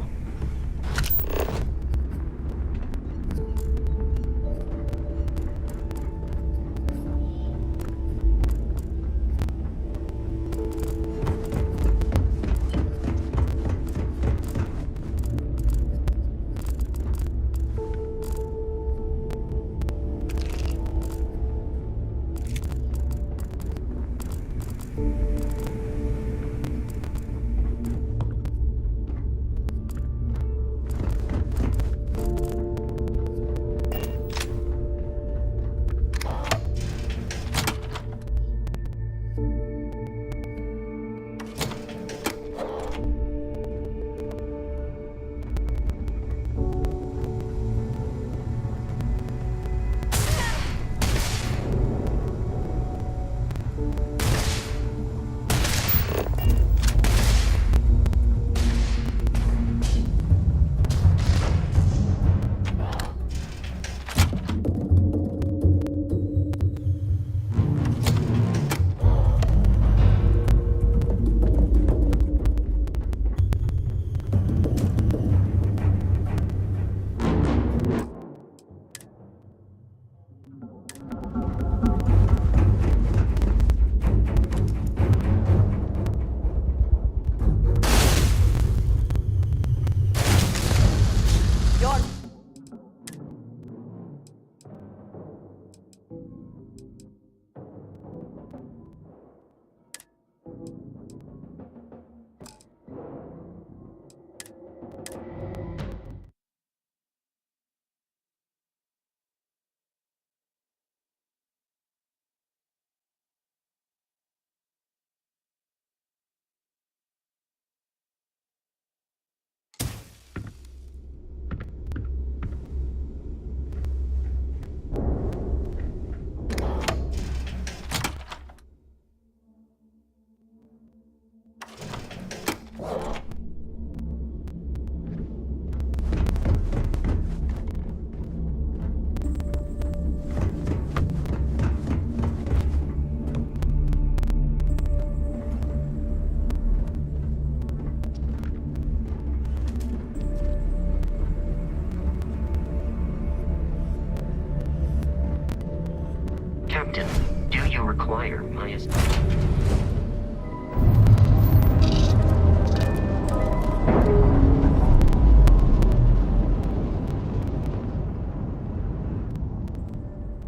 Speaker 15: Captain, do you require my assistance?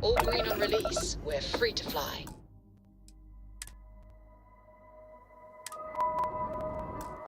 Speaker 22: All green on release. We're free to fly.